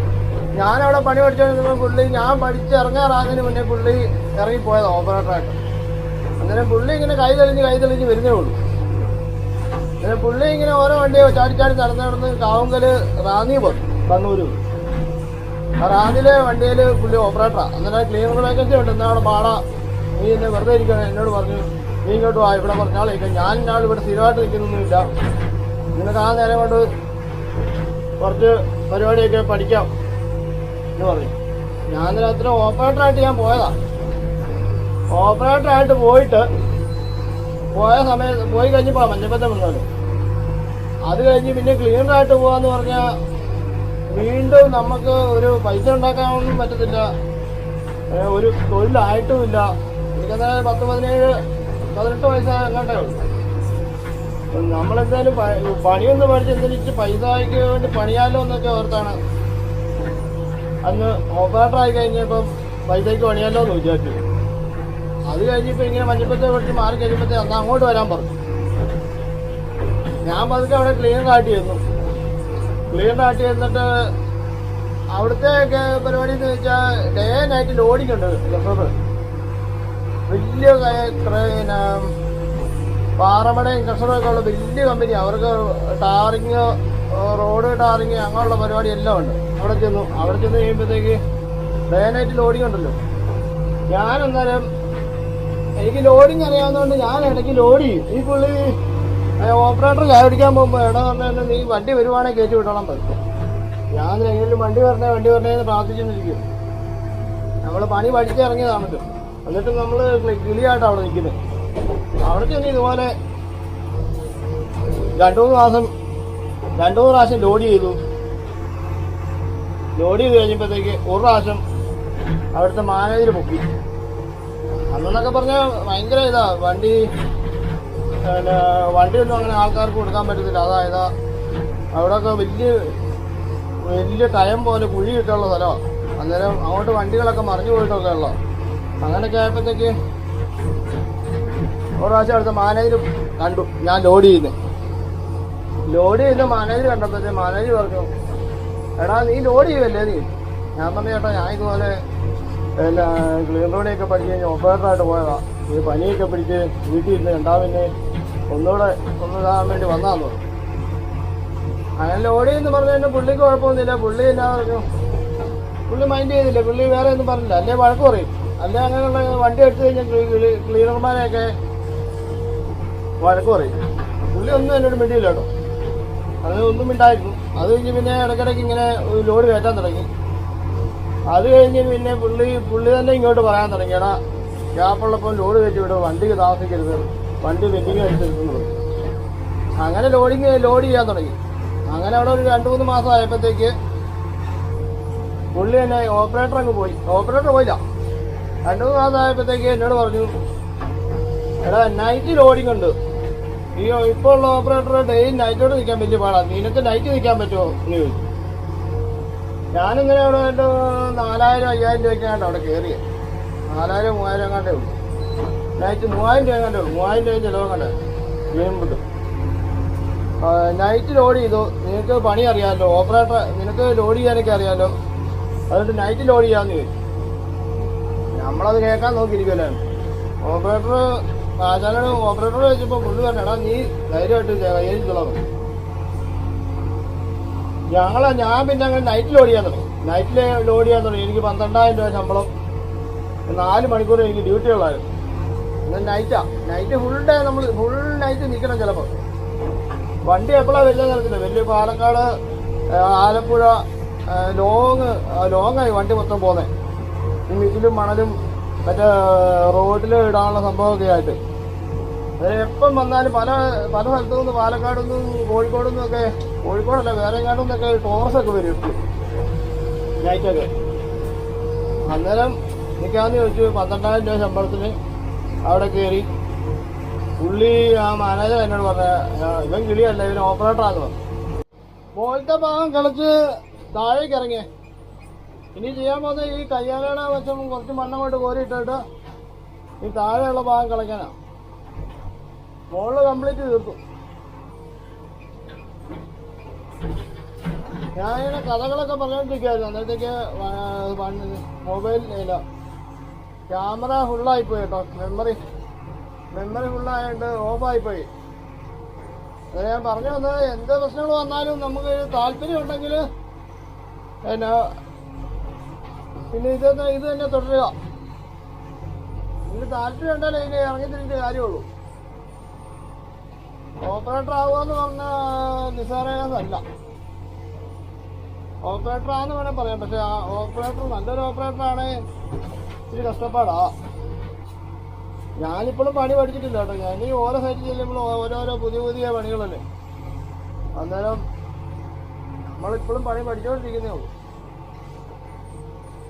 ഞാനവിടെ പണി പഠിച്ചുകൊണ്ടിരുന്നപ്പോൾ ഞാൻ പഠിച്ചിറങ്ങാറാകുന്നതിന് മുന്നേ പുള്ളി ഇറങ്ങിപ്പോയതാണ് ഓപ്പറേറ്ററായിട്ട്. അങ്ങനെ പുള്ളി ഇങ്ങനെ കൈ തെളിഞ്ഞ് വരുന്നേ ഉള്ളൂ. അങ്ങനെ പുള്ളി ഇങ്ങനെ ഓരോ വണ്ടിയോ ചാടി നടന്ന് കാവുങ്കല് റാന്നി പോയി. കണ്ണൂര് ആ റാന്നിലെ വണ്ടിയിൽ പുള്ളി ഓപ്പറേറ്ററാണ്. അന്നേരം ക്ലീനർ വേക്കൻസി ഉണ്ട്. എന്നാൽ അവിടെ പാടാ, നീ എന്നെ വെറുതെ ഇരിക്കണം. എന്നോട് പറഞ്ഞു നീ ഇങ്ങോട്ട് വാ, ഇവിടെ കുറച്ചാളിരിക്കാം. ഞാൻ ഇവിടെ സ്ഥിരമായിട്ട് നിൽക്കുന്നൊന്നുമില്ല. നിനക്ക് ആ നേരം കൊണ്ട് കുറച്ച് പരിപാടിയൊക്കെ പഠിക്കാം എന്ന് പറഞ്ഞു. ഞാൻ രാത്രി ഓപ്പറേറ്ററായിട്ട് ഞാൻ പോയതാ. ഓപ്പറേറ്ററായിട്ട് പോയ സമയത്ത് പോയി കഴിഞ്ഞപ്പോൾ മഞ്ഞപ്പത്തെ വന്നാലും അത് കഴിഞ്ഞ് പിന്നെ ക്ലീനറായിട്ട് പോവാന്ന് പറഞ്ഞാൽ വീണ്ടും നമുക്ക് ഒരു പൈസ ഉണ്ടാക്കാനൊന്നും പറ്റത്തില്ല, ഒരു തൊഴിലായിട്ടുമില്ല. എനിക്കത് 18 വയസ്സ് എങ്ങാണ്ടേ ഉള്ളൂ. നമ്മളെന്തായാലും പണിയൊന്ന് പഠിച്ച് എന്തെങ്കിലും പൈസയ്ക്ക് വേണ്ടി പണിയാലോ എന്നൊക്കെ ഓർത്താണ് അന്ന് ഓപ്പറേറ്ററായി കഴിഞ്ഞപ്പം പൈസയ്ക്ക് പണിയാലോ എന്ന് വിചാരിച്ചു. അത് കഴിഞ്ഞപ്പോൾ ഇങ്ങനെ മഞ്ഞപ്പത്തെ പഠിച്ച് മാറി കഴിഞ്ഞപ്പോഴത്തേ അന്ന് അങ്ങോട്ട് വരാൻ പറഞ്ഞു. ഞാൻ പതുക്കെ അവിടെ ക്ലീനറായിട്ട് ചെന്നു. ക്ലീനറായിട്ട് ചെന്നിട്ട് അവിടുത്തെ പരിപാടി എന്ന് വെച്ചാൽ ഡേ നൈറ്റ് ലോഡിങ് ഉണ്ട്. വലിയ പാറമടയും കർഷകരൊക്കെ ഉള്ള വലിയ കമ്പനി. അവർക്ക് ടാറിങ്, റോഡ് ടാറിങ് അങ്ങനെയുള്ള പരിപാടി എല്ലാം ഉണ്ട്. അവിടെ ചെന്ന് കഴിയുമ്പോഴത്തേക്ക് ഡേ നൈറ്റ് ലോഡിങ് ഉണ്ടല്ലോ. ഞാൻ അന്നേരം എനിക്ക് ലോഡിങ് അറിയാവുന്നതുകൊണ്ട് ഞാൻ ഇടയ്ക്ക് ലോഡ് ചെയ്യും. ഈ പുള്ളി ഓപ്പറേറ്റർ ചായ കുടിക്കാൻ പോകുമ്പോൾ ഇട പറഞ്ഞാൽ നീ വണ്ടി വരുവാണെങ്കിൽ കയറ്റി വിട്ടോളം പറയും. ഞാൻ എങ്ങനെയും വണ്ടി വരണേന്ന് പ്രാർത്ഥിച്ചിരിക്കും. നമ്മൾ പണി പഠിച്ചിറങ്ങിയതാണല്ലോ. എന്നിട്ട് നമ്മൾ കിളിയായിട്ട് അവിടെ നിൽക്കുന്നത്. അവിടെ ചെന്ന് ഇതുപോലെ 2-3 പ്രാവശ്യം ലോഡ് ചെയ്തു കഴിഞ്ഞപ്പോഴത്തേക്ക് ഒരു പ്രാവശ്യം അവിടുത്തെ മാനേജർ പൊക്കി. അന്നെന്നൊക്കെ പറഞ്ഞാൽ ഭയങ്കര ഇതാ വണ്ടിയൊന്നും അങ്ങനെ ആൾക്കാർക്ക് കൊടുക്കാൻ പറ്റത്തില്ല. അതായത് അവിടെയൊക്കെ വലിയ ടയം പോലെ കുഴി ഇട്ടുള്ള സ്ഥലമാണ്. അന്നേരം അങ്ങോട്ട് വണ്ടികളൊക്കെ മറിഞ്ഞു പോയിട്ടൊക്കെ ഉള്ള അങ്ങനെയൊക്കെ ആയപ്പോഴത്തേക്ക് ഒരു പ്രാവശ്യം അടുത്ത മാനേജർ കണ്ടു ഞാൻ ലോഡ് ചെയ്യുന്ന മാനേജർ കണ്ടപ്പോഴത്തേ മാനേജർ പറഞ്ഞു, എടാ നീ ലോഡ് ചെയ്യുമല്ലേ നീ? ഞാൻ പറഞ്ഞു, ചേട്ടാ ഞാൻ ഇതുപോലെ ക്ലീൻ റോഡിയൊക്കെ പഠിച്ച് കഴിഞ്ഞ് ഓപ്പറേറ്ററായിട്ട് പോയതാ. ഈ പനിയൊക്കെ പിടിച്ച് വീട്ടിൽ ഇരുന്ന് രണ്ടാമതിന് ഒന്നിതാകാൻ വേണ്ടി വന്നാന്ന് പറഞ്ഞു. അങ്ങനെ ലോഡ് ചെയ്യുന്നു പറഞ്ഞു കഴിഞ്ഞാൽ പുള്ളിക്ക് കുഴപ്പമൊന്നുമില്ല. പുള്ളി എന്നാ പറഞ്ഞു, പുള്ളി മൈൻഡ് ചെയ്തില്ല. പുള്ളി വേറെ ഒന്നും പറഞ്ഞില്ല. അല്ലേ വഴക്ക് പറയും. അല്ലേ അങ്ങനെയുള്ള വണ്ടി എടുത്തു കഴിഞ്ഞാൽ ക്ലീനർമാരെയൊക്കെ വഴക്ക് പറയും. പുള്ളി ഒന്നും എന്നോട് മിണ്ടിയില്ല കേട്ടോ. അത് ഒന്നും മിണ്ടായിരുന്നു. അത് കഴിഞ്ഞ് പിന്നെ ഇടയ്ക്കിടയ്ക്ക് ഇങ്ങനെ ലോഡ് കയറ്റാൻ തുടങ്ങി. അത് കഴിഞ്ഞ് പിന്നെ പുള്ളി തന്നെ ഇങ്ങോട്ട് പറയാൻ തുടങ്ങി, എടാ ഗ്യാപ്പുള്ളപ്പോൾ ലോഡ് കയറ്റി വിടും, വണ്ടിക്ക് താമസിക്കരുത്, വണ്ടി വെറ്റിങ് എടുത്തിരുന്നു. അങ്ങനെ ലോഡ് ചെയ്യാൻ തുടങ്ങി. അങ്ങനെ അവിടെ ഒരു 2-3 മാസം ആയപ്പോഴത്തേക്ക് പുള്ളി തന്നെ ഓപ്പറേറ്റർ പോയില്ല. 2-3 മാസം ആയപ്പോഴത്തേക്ക് എന്നോട് പറഞ്ഞു, എടാ നൈറ്റ് ലോഡിങ് ഉണ്ട്, ഈ ഇപ്പോൾ ഉള്ള ഓപ്പറേറ്റർ ഡെയിലി നൈറ്റോട് നിൽക്കാൻ വലിയ പാടാ, നിനക്ക് നൈറ്റ് നിൽക്കാൻ പറ്റുമോ എന്ന് ചോദിച്ചു. ഞാനിങ്ങനെ അവിടെ 4000-5000 രൂപയ്ക്കാണ്ട് അവിടെ കയറിയത്. 4000-3000 എങ്ങാണ്ടേ ഉള്ളൂ. നൈറ്റ് 3000 രൂപ എങ്ങാണ്ടേ ഉള്ളൂ. 3000 രൂപ ചിലവങ്ങാണ്ട് ചെയ്യുമ്പോൾ നൈറ്റ് ലോഡ് ചെയ്തു. നിനക്ക് പണി അറിയാമല്ലോ, ഓപ്പറേറ്റർ നിനക്ക് ലോഡ് ചെയ്യാനൊക്കെ അറിയാമല്ലോ, അതുകൊണ്ട് നൈറ്റ് ലോഡ് ചെയ്യാമെന്ന് ചോദിച്ചു. നമ്മളത് കേൾക്കാൻ നോക്കിയിരിക്കുമല്ലേ. ഓപ്പറേറ്റർ ചോദിച്ചപ്പോൾ പുള്ളി പറഞ്ഞു, എടാ നീ ധൈര്യമായിട്ട് കയ്യേരിച്ചോളാം. ഞാൻ പിന്നെ അങ്ങനെ നൈറ്റ് ലോഡ് ചെയ്യാൻ തുടങ്ങി. എനിക്ക് 12,000 രൂപ ശമ്പളം, 4 മണിക്കൂർ എനിക്ക് ഡ്യൂട്ടി ഉള്ളായിരുന്നു. എന്നാൽ നൈറ്റ് ഫുൾ നൈറ്റ് നിൽക്കണം. ചിലപ്പോൾ വണ്ടി എപ്പോഴാണ് വരുന്നത് നടത്തില്ല. വലിയ പാലക്കാട്, ആലപ്പുഴ ലോങ്ങായി വണ്ടി മൊത്തം പോകുന്നത്. ഈ മിറ്റിലും മണലും മറ്റേ റോഡിൽ ഇടാനുള്ള സംഭവമൊക്കെ ആയിട്ട് എപ്പം വന്നാലും പല സ്ഥലത്തു നിന്ന്, പാലക്കാട് നിന്നും കോഴിക്കോട് നിന്നൊക്കെ, കോഴിക്കോടല്ല വേറെ എങ്ങാണ്ട് നിന്നൊക്കെ ടോറസൊക്കെ വരും നൈറ്റൊക്കെ. അന്നേരം നിൽക്കാമെന്ന് ചോദിച്ചു. 12,000 രൂപ ശമ്പളത്തിന് അവിടെ കയറി. പുള്ളി ആ മാനേജർ എന്നോട് പറഞ്ഞ, ഇവൻ കിളിയല്ല, ഇവൻ ഓപ്പറേറ്ററാന്ന് പറഞ്ഞു. മുകളിലത്തെ ഭാഗം കളിച്ച് താഴേക്ക് ഇറങ്ങിയേ. ഇനി ചെയ്യാൻ പോകുന്ന ഈ കയ്യാലയുടെ വശം കുറച്ച് മണ്ണങ്ങോട്ട് കോരിയിട്ടിട്ട് ഈ താഴെയുള്ള ഭാഗം കളിക്കാനാണ്. മുകളിൽ കംപ്ലീറ്റ് തീർത്തു. ഞാനിങ്ങനെ കഥകളൊക്കെ പറഞ്ഞുകൊണ്ടിരിക്കുകയായിരുന്നു. അന്നേരത്തേക്ക് മൊബൈൽ ഇല്ല, ക്യാമറ ഫുള്ളായിപ്പോയി കേട്ടോ. മെമ്മറി ഫുള്ളായതുകൊണ്ട് ഓഫായിപ്പോയി. അത് ഞാൻ പറഞ്ഞു വന്നത്, എന്ത് പ്രശ്നങ്ങൾ വന്നാലും നമുക്ക് താല്പര്യം ഉണ്ടെങ്കിൽ പിന്നെ ഇത് തന്നെ തുടരുക. ഇതിന് താല്പര്യം ഉണ്ടല്ലോ ഇതിന് ഇറങ്ങി തിരിഞ്ഞ കാര്യമുള്ളൂ. ഓപ്പറേറ്റർ ആവുക എന്ന് പറഞ്ഞാൽ നിസ്സാരമല്ല. ഓപ്പറേറ്ററാന്ന് വേണേൽ പറയാം. പക്ഷെ ആ ഓപ്പറേറ്റർ നല്ലൊരു ഓപ്പറേറ്ററാണ് ഇച്ചിരി കഷ്ടപ്പാടാ. ഞാനിപ്പോഴും പണി പഠിച്ചിട്ടില്ല കേട്ടോ. ഞാൻ ഈ ഓരോ സൈറ്റിൽ ചെല്ലുമ്പോൾ ഓരോരോ പുതിയ പുതിയ പണികളല്ലേ. അന്നേരം നമ്മളിപ്പോഴും പണി പഠിച്ചുകൊണ്ടിരിക്കുന്നേ ഉള്ളൂ.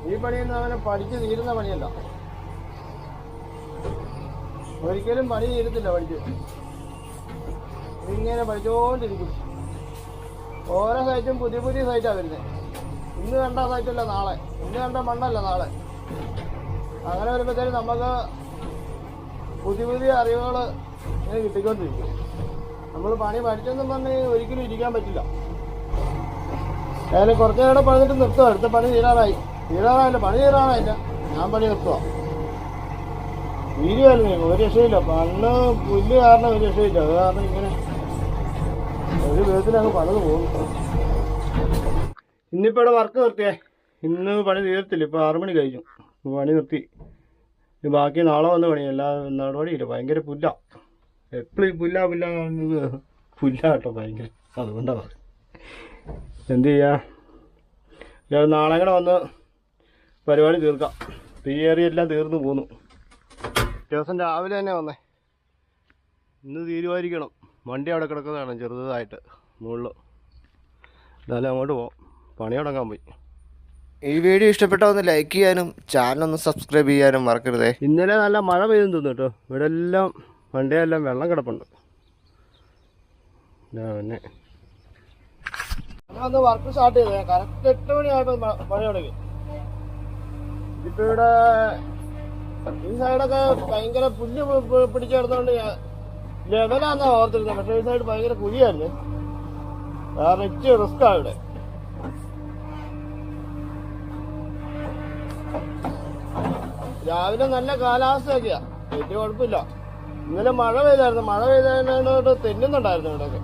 ഈ പണിയൊന്നും അങ്ങനെ പഠിച്ച് തീരുന്ന പണിയല്ല. ഒരിക്കലും പണി തീരത്തില്ല പഠിച്ച്. ഇങ്ങനെ പഠിച്ചുകൊണ്ടിരിക്കും. ഓരോ സൈറ്റും പുതിയ പുതിയ സൈറ്റാണ് വരുന്നത്. ഇന്ന് കണ്ട സൈറ്റല്ല നാളെ, ഇന്ന് കണ്ട മണ്ണല്ല നാളെ. അങ്ങനെ വരുമ്പോഴത്തേനും നമുക്ക് പുതിയ പുതിയ അറിവുകൾ ഇങ്ങനെ കിട്ടിക്കൊണ്ടിരിക്കും. നമ്മൾ പണി പഠിച്ചെന്നും പറഞ്ഞ് ഒരിക്കലും ഇരിക്കാൻ പറ്റില്ല. അതിൽ കുറച്ച് നേരം പണിതിട്ട് നിർത്തുക. അടുത്ത പണി തീരാറായില്ല, പണി തീരാറായില്ല, ഞാൻ പണി നിർത്തുക. വീര്യമല്ലേ, ഒരു രക്ഷയില്ല. മണ്ണ് പുല്ല് കാരണം ഒരു രക്ഷയില്ല. അത് കാരണം ഇങ്ങനെ ഒരു വിധത്തിലങ്ങ് പണിത് പോകും. ഇന്നിപ്പോൾ ഇവിടെ വർക്ക് നിർത്തിയേ. ഇന്ന് പണി തീർത്തില്ല. ഇപ്പോൾ 6 മണി കഴിഞ്ഞു, പണി നിർത്തി. ബാക്കി നാളെ വന്ന് പണി. എല്ലാ നടപടിയില്ല, ഭയങ്കര പുല്ല. എപ്പോഴും ഈ പുല്ല കേട്ടോ ഭയങ്കര. അതുകൊണ്ടാണ് എന്ത് ചെയ്യാ. നാളെ കൂടെ വന്ന് പരിപാടി തീർക്കാം. തീയേറിയെല്ലാം തീർന്നു പോന്നു. ദിവസം രാവിലെ തന്നെ വന്നേ. ഇന്ന് തീരുമാനിക്കണം. വണ്ടി അവിടെ കിടക്കുന്നതാണ് ചെറുതായിട്ട് മുകളിൽ. എന്നാലും അങ്ങോട്ട് പോവാം. പണി തുടങ്ങാൻ പോയി. ഈ വീഡിയോ ഇഷ്ടപ്പെട്ടാൽ ഒന്ന് ലൈക്ക് ചെയ്യാനും ചാനലൊന്ന് സബ്സ്ക്രൈബ് ചെയ്യാനും മറക്കരുതേ. ഇന്നലെ നല്ല മഴ പെയ്തെന്ന് തോന്നുന്നു കേട്ടോ. ഇവിടെ എല്ലാം വണ്ടിയെല്ലാം വെള്ളം കിടപ്പുണ്ട്. പിന്നെ നമ്മളന്ന് വർക്ക് സ്റ്റാർട്ട് ചെയ്തേ. കറക്റ്റ് 8 മണിയായപ്പോൾ പണി തുടങ്ങി. ഇതിപ്പോൾ ഇവിടെ ഈ സൈഡൊക്കെ ഭയങ്കര പുല്ല് പിടിച്ച് കിടന്നുകൊണ്ട് ലെവലാന്നാ ഓർത്തിരുന്നത്. പക്ഷേ ഈ സൈഡ് ഭയങ്കര കുഴിയായിരുന്നു. കാരണം ഇച്ചിരി റിസ്ക്കാണ് ഇവിടെ. രാവിലെ നല്ല കാലാവസ്ഥയൊക്കെയാ, വലിയ കുഴപ്പമില്ല. ഇന്നലെ മഴ പെയ്തായിരുന്നു. മഴ പെയ്തതിനോട് തെന്നുന്നുണ്ടായിരുന്നു ഇവിടെയൊക്കെ.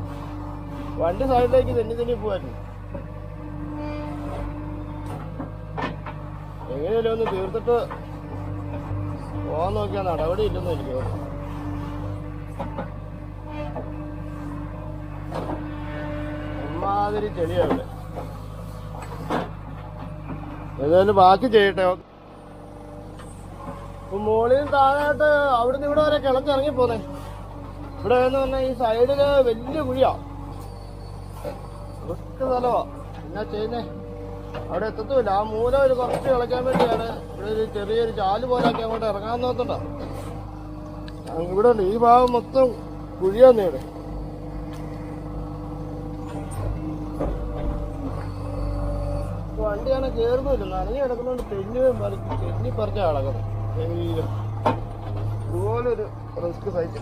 വണ്ടി സൈഡിലേക്ക് തെന്നി പോവായിരുന്നു. എങ്ങനെയല്ലോ ഒന്ന് തീർത്തിട്ട് പോകാൻ നോക്കിയാൽ നടപടി ഇല്ലെന്ന് എനിക്ക് തോന്നുന്നു. ഒന്നാതിരി ചെളിയാണ്. ഏതായാലും ബാക്കി ചെയ്യട്ടെ. മുകളിൽ താഴായിട്ട് അവിടുന്ന് ഇവിടെ വരെ കിളച്ചിറങ്ങി പോന്നെ. ഇവിടെ എന്ന് പറഞ്ഞാൽ ഈ സൈഡില് വലിയ കുഴിയാ, റിസ്ക് സ്ഥലമാ. എന്നാ ചെയ്യുന്നേ, അവിടെ എത്തത്തുമില്ല. ആ മൂല ഒരു കുറച്ച് കിളയ്ക്കാൻ വേണ്ടിയാണ് ഇവിടെ ഒരു ചെറിയൊരു ചാല് പോലാക്കി അങ്ങോട്ട് ഇറങ്ങാൻ നോക്കണ്ട. ഇവിടെ ഉണ്ട്, ഈ ഭാഗം മൊത്തം കുഴിയാന്നേ. ഇവിടെ വണ്ടിയാണ് കയറുന്നില്ല, നനഞ്ഞു കിടക്കുന്നോണ്ട് തെന്നി പറിച്ചാ കിടക്കുന്നത്. ഇതുപോലൊരു റിസ്ക് സൈറ്റ്.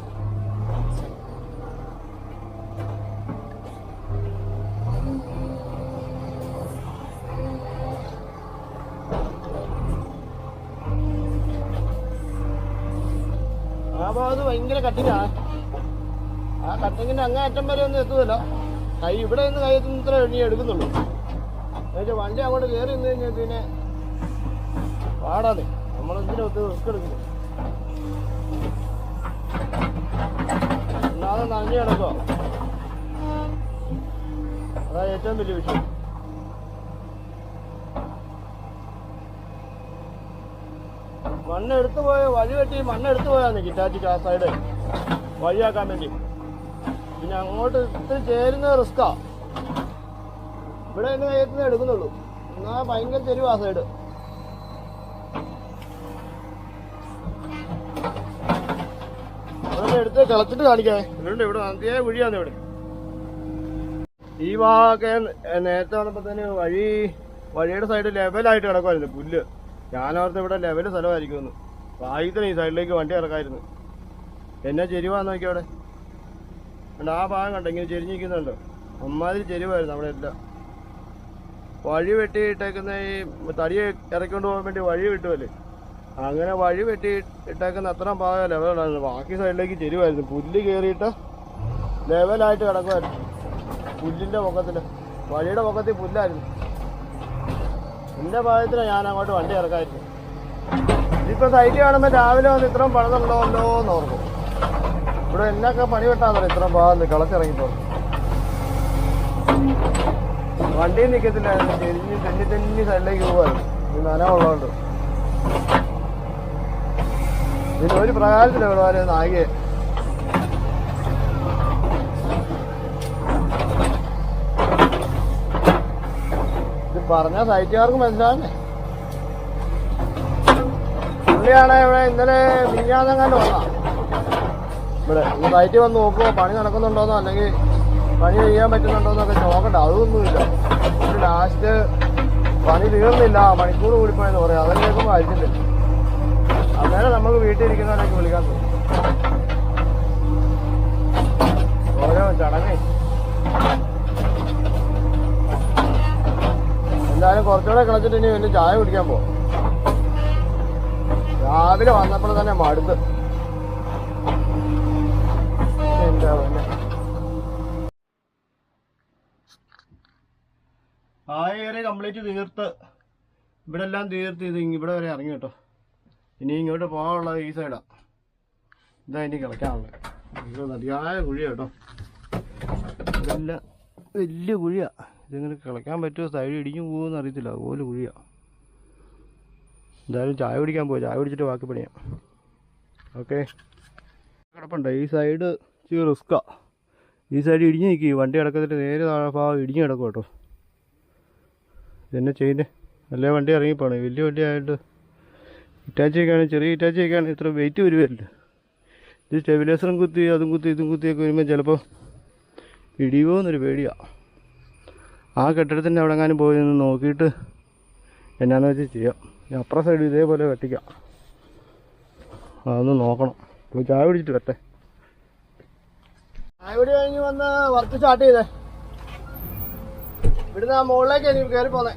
ആ ഭാഗത്ത് ഭയങ്കര കട്ടിങ്ങാണ്. ആ കട്ടിങ്ങിന്റെ അങ്ങേയറ്റം വരെ ഒന്നും എത്തുന്നില്ല. കൈ ഇവിടെ നിന്ന് കൈ എത്തുന്ന എണ്ണി എടുക്കുന്നുള്ളൂ. എന്നുവെച്ചാൽ വണ്ടി അങ്ങോട്ട് കയറി നിന്ന് കഴിഞ്ഞാൽ പിന്നെ പാടാതെ നമ്മളെന്തിനും ഒത്തിരി റിസ്ക് എടുക്കുന്നു. ഒന്നാമത് നനഞ്ഞു കിടക്കുക, അതാ ഏറ്റവും വലിയ വിഷയം. മണ്ണെടുത്തു പോയ വഴി വെട്ടി മണ്ണെടുത്തു പോയാന്ന് കിറ്റാച്ചിക്ക് ആ സൈഡ് വഴിയാക്കാൻ വേണ്ടി. പിന്നെ അങ്ങോട്ട് ഇത്തിരി ചേരുന്ന റിസ്ക്കാ. ഇവിടെ എന്നെ കയ്യത്തുനിന്ന് എടുക്കുന്നുള്ളൂ. എന്നാ ഭയങ്കര ചെരുവാ ആ സൈഡ്. ഇവിടെ എടുത്ത് കളച്ചിട്ട് കാണിക്കാ. ഇവിടെ ഇവിടെ അന്ത്യായ കുഴിയാന്ന് ഇവിടെ. ഈ ഭാഗമൊക്കെ നേരത്തെ വന്നപ്പോഴത്തേന് വഴിയുടെ സൈഡ് ലെവലായിട്ട് കിടക്കുമായിരുന്നു പുല്ല്. ഞാനോർത്ത് ഇവിടെ ലെവല് സ്ഥലമായിരിക്കുമെന്ന്. ഭാഗ്യത്തിന് ഈ സൈഡിലേക്ക് വണ്ടി ഇറക്കായിരുന്നു. എന്നാ ചെരുവാന്ന് നോക്കി അവിടെ. ആ ഭാഗം കണ്ടോ ഇങ്ങനെ ചെരിഞ്ഞിരിക്കുന്നുണ്ടോ. അമ്മാതിരി ചെരുവായിരുന്നു അവിടെ എല്ലാം. വഴി വെട്ടിയിട്ടേക്കുന്ന ഈ തടി ഇറക്കിക്കൊണ്ട് പോകാൻ വേണ്ടി വഴി വെട്ടുമല്ലേ, അങ്ങനെ വഴി വെട്ടി ഇട്ടേക്കുന്ന അത്രയും ഭാഗം ലെവലുണ്ടായിരുന്നു. ബാക്കി സൈഡിലേക്ക് ചെരുവായിരുന്നു. പുല്ല് കയറിയിട്ട് ലെവലായിട്ട് കിടക്കുമായിരുന്നു. പുല്ലിൻ്റെ പൊക്കത്തിൽ, വഴിയുടെ പൊക്കത്തിൽ പുല്ലായിരുന്നു. എൻ്റെ ഭാഗത്തിലാണ് ഞാൻ അങ്ങോട്ട് വണ്ടി ഇറക്കായിരുന്നു. ഇതിപ്പോൾ സൈറ്റ് കാണുമ്പോൾ രാവിലെ വന്ന് ഇത്രയും പണിതുണ്ടോ എന്ന് ഓർക്കും. ഇവിടെ എന്നൊക്കെ പണി വെട്ടാന്നല്ലോ ഇത്രയും ഭാഗം കളച്ചിറങ്ങിപ്പോ. വണ്ടിയിൽ നിൽക്കത്തില്ലായിരുന്നു, ചെരിഞ്ഞ് തെന്നി തെന്നി സൈഡിലേക്ക് പോകായിരുന്നു ഈ നനവുള്ളതുകൊണ്ട്. ഇതിന് ഒരു പ്രകാരത്തില്ല ഇവിടെ നായികയെ. ഇത് പറഞ്ഞാൽ സൈറ്റുകാർക്ക് മനസ്സിലാകുന്നേ. പുള്ളിയാണ് ഇവിടെ ഇന്നലെ മിനിഞ്ഞാന്നെങ്ങാണ്ട് വന്നാ ഇവിടെ ഈ സൈറ്റിൽ വന്ന് നോക്കുമോ പണി നടക്കുന്നുണ്ടോന്നോ അല്ലെങ്കിൽ പണി ചെയ്യാൻ പറ്റുന്നുണ്ടോന്നൊക്കെ നോക്കണ്ട. അതൊന്നുമില്ല. ലാസ്റ്റ് പണി തീർന്നില്ല, മണിക്കൂർ കൂടിപ്പോയെന്ന് പറയാം. അതൊക്കെ കേൾക്കുമ്പോൾ അയച്ചിട്ട് അന്നേരം നമുക്ക് വീട്ടിൽ ഇരിക്കുന്നവരൊക്കെ വിളിക്കാൻ തോന്നും. ഓരോ ചടങ്ങ് എന്തായാലും കുറച്ചുകൂടെ കളിച്ചിട്ട് ഇനി വലിയ ചായ കുടിക്കാൻ പോകും. രാവിലെ വന്നപ്പോൾ തന്നെ മടുത്ത്. എന്താ ആയേറെ കംപ്ലീറ്റ് തീർത്ത് ഇവിടെ എല്ലാം തീർത്ത് ഇത് ഇവിടെ വരെ ഇറങ്ങി കേട്ടോ. ഇനി ഇങ്ങോട്ട് പോകാനുള്ളത് ഈ സൈഡാണ്. ഇതാ ഇനി കിളയ്ക്കാനുള്ളത്. ഇത് മതിയായ കുഴിയാണ് കേട്ടോ. ഇതെല്ലാം വലിയ കുഴിയാണ്. ഇതിങ്ങനെ കിളയ്ക്കാൻ പറ്റുമോ, സൈഡ് ഇടിഞ്ഞു പോകുമെന്ന് അറിയത്തില്ല, അതുപോലെ കുഴിയാണ്. എന്തായാലും ചായ കുടിക്കാൻ പോയി, ചായ കുടിച്ചിട്ട് ബാക്കി പണിയാം. ഓക്കെ, കിടപ്പുണ്ട്. ഈ സൈഡ് ഇച്ചിരി റിസ്ക്കാണ്. ഈ സൈഡ് ഇടിഞ്ഞ് നിൽക്കും. വണ്ടി കിടക്കത്തിട്ട് നേരെ താഴെ ഭാഗം ഇടിഞ്ഞ് കിടക്കും കേട്ടോ. ഇതെന്നെ ചെയ്യുന്നത് നല്ല വണ്ടി ഇറങ്ങിപ്പോണേ. വലിയ വണ്ടി ആയിട്ട് ഇറ്റാച്ചിയൊക്കെയാണ്, ചെറിയ ഇറ്റാച്ചിയൊക്കെയാണ് ഇത്ര വെയിറ്റ് വരുമല്ലോ. ഇത് സ്റ്റെബിലൈസറും കുത്തി അതും കുത്തി ഇതും കുത്തിയൊക്കെ വരുമ്പോൾ ചിലപ്പോൾ ഇടിയുമോ എന്നൊരു പേടിയാണ്. ആ കെട്ടിടത്തിൻ്റെ അവിടെ എങ്ങാനും പോയി നിന്ന് നോക്കിയിട്ട് എന്നാന്ന് വെച്ചാൽ ചെയ്യാം. അപ്പുറം സൈഡ് ഇതേപോലെ വെട്ടിക്കാം. അതൊന്ന് നോക്കണം. ഇപ്പോൾ ചായ പിടിച്ചിട്ട് വരട്ടെ. ചായ പിടി കഴിഞ്ഞ് വന്ന് വർക്ക് സ്റ്റാർട്ട് ചെയ്തേ. ഇവിടുന്ന് ആ മുകളിലേക്ക് എനിക്ക് കയറി പോന്നേ.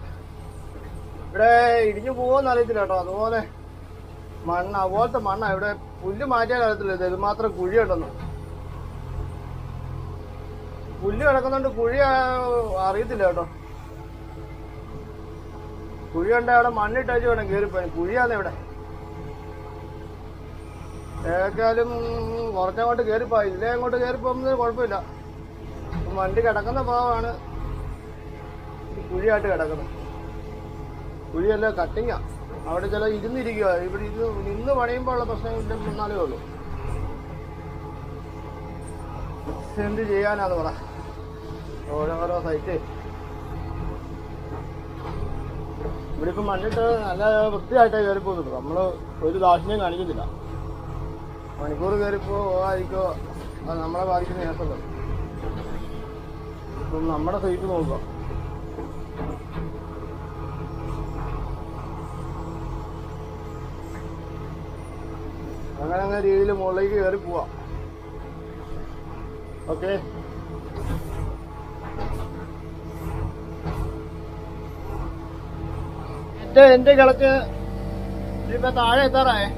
ഇവിടെ ഇടിഞ്ഞു പോകുമെന്ന് അറിയത്തില്ല കേട്ടോ. അതുപോലെ മണ്ണ്, അതുപോലത്തെ മണ്ണാണ്. ഇവിടെ പുല്ല് മാറ്റാൻ അറിയത്തില്ല. ഇത് മാത്രം കുഴിയുണ്ടെന്ന്. പുല്ല് കിടക്കുന്നുണ്ട്, കുഴി അറിയത്തില്ല കേട്ടോ. കുഴി ഉണ്ട്. അവിടെ മണ്ണിട്ടേച്ച് വേണം കയറിപ്പോയി. കുഴിയാന്ന് ഇവിടെ. ഏക്കാലും കുറച്ചങ്ങോട്ട് കയറിപ്പോയി. ഇല്ലേ അങ്ങോട്ട് കയറിപ്പോകുന്നത് കുഴപ്പമില്ല. വണ്ടി കിടക്കുന്ന ഭാഗമാണ് കുഴിയായിട്ട് കിടക്കുന്നത്. കുഴിയല്ല, കട്ടിങ്ങാ. അവിടെ ചില ഇരുന്നിരിക്കുക. ഇവിടെ നിന്ന് പണിയുമ്പോൾ ഉള്ള പ്രശ്നം ഇല്ലെന്നാലേ ഉള്ളൂ. എന്ത് ചെയ്യാനാന്ന് പറ. ഓരോരോ സൈറ്റ് ഇവിടെ ഇപ്പം മണ്ണിട്ട് നല്ല വൃത്തിയായിട്ടേ കയറിപ്പോകുന്നുള്ളൂ. നമ്മൾ ഒരു ദാക്ഷിണ്യം കാണിക്കുന്നില്ല. മണിക്കൂർ കയറിപ്പോകാതിരിക്കോ അത് നമ്മളെ ബാധിക്കുന്ന കേസല്ലോ. ഇപ്പം നമ്മുടെ സൈറ്റ് നോക്കുക. അങ്ങനെ രീതിയിൽ മുകളിലേക്ക് കയറി പോവാം. ഓക്കെ, എന്റെ കിളച്ച് ഇപ്പൊ താഴെ എത്താറായേ.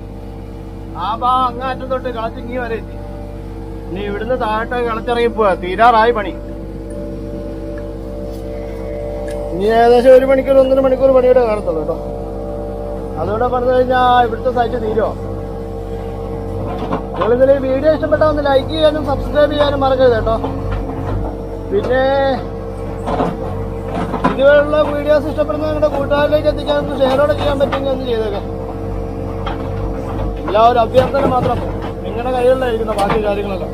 ആ ഭാഗം അങ്ങാറ്റം തൊട്ട് കിളച്ച് ഇങ്ങി വരെ എത്തി. ഇനി ഇവിടുന്ന് താഴോട്ട് കിളച്ചിറങ്ങി പോവാ. തീരാറായി പണി. ഇനി ഏകദേശം 1 മണിക്കൂർ 1.5 മണിക്കൂർ പണിയുടെ കാണത്തുള്ളൂ കേട്ടോ. അതുകൊണ്ട് പറഞ്ഞു കഴിഞ്ഞാൽ ഇവിടുത്തെ സൈറ്റ് തീരുമോ. നിങ്ങളിതിൽ വീഡിയോ ഇഷ്ടപ്പെട്ടാൽ ഒന്ന് ലൈക്ക് ചെയ്യാനും സബ്സ്ക്രൈബ് ചെയ്യാനും മറക്കരുത് കേട്ടോ. പിന്നെ ഇതുപോലുള്ള വീഡിയോസ് ഇഷ്ടപ്പെടുന്ന നിങ്ങളുടെ കൂട്ടുകാരിലേക്ക് എത്തിക്കാൻ ഒന്ന് ഷെയറോടെ ചെയ്യാൻ പറ്റുമെങ്കിൽ ഒന്ന് ചെയ്തേക്കാം. എല്ലാവരും അഭ്യർത്ഥന മാത്രം, നിങ്ങളുടെ കയ്യിലായിരിക്കുന്ന ബാക്കി കാര്യങ്ങളൊക്കെ.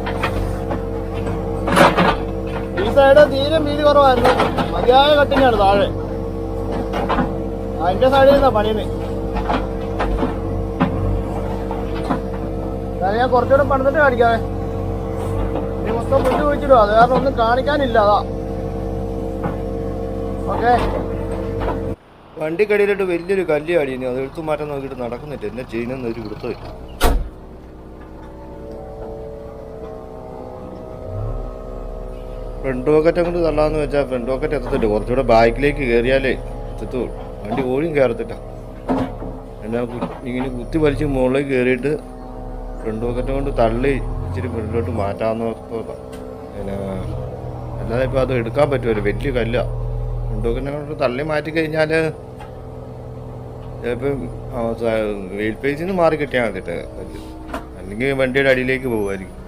ഈ സൈഡ് തീരെ വീതി കുറവായിരുന്നു. മതിയായ കട്ടിങ്ങാണ് താഴെ. അതിന്റെ സൈഡിൽ നിന്നാ പണിയുന്നത്. ഞാൻ കുറച്ചുകൂടെ പണിതിട്ട് കാണിക്കാവേ. ഇനി മൊത്തം പുല്ല് കുഴിച്ചിടുക. അത് കാരണം ഒന്നും കാണിക്കാനില്ല. അതാ. ഓക്കെ, വണ്ടിക്കടിയിലിട്ട് വലിയൊരു കല്ല് അടിയുന്നു. അത് എടുത്തു മാറ്റാൻ നോക്കിയിട്ട് നടക്കുന്നില്ല. എന്നെ ചെയ്യുന്ന ഒരു വൃത്തമില്ല. ഫ്രണ്ട് പോക്കറ്റ് കൊണ്ട് തള്ളാന്ന് വെച്ചാൽ ഫ്രണ്ട് പോക്കറ്റ് എത്തത്തില്ല. കുറച്ചുകൂടെ ബാക്കിലേക്ക് കയറിയാലേ എത്തത്തുള്ളൂ. വണ്ടി ഓടിയും കയറത്തില്ല. എന്നാൽ ഇങ്ങനെ കുത്തി വലിച്ച് മുകളിലേക്ക് കയറിയിട്ട് ഫ്രണ്ട് പോക്കറ്റ് കൊണ്ട് തള്ളി ഇച്ചിരി ഫ്രണ്ടിലോട്ട് മാറ്റാമെന്ന് തോന്നാം. പിന്നെ അല്ലാതെ ഇപ്പോൾ അത് എടുക്കാൻ പറ്റുമല്ലോ. വലിയ കല്ലാണ്. ഫ്രണ്ട് പോക്കറ്റിനെ കൊണ്ട് തള്ളി മാറ്റി കഴിഞ്ഞാൽ ചിലപ്പം വെയിൽ പേജിൽ നിന്ന് മാറി കിട്ടിയാൽ മതിട്ട്. അല്ലെങ്കിൽ വണ്ടിയുടെ അടിയിലേക്ക് പോകുമായിരിക്കും.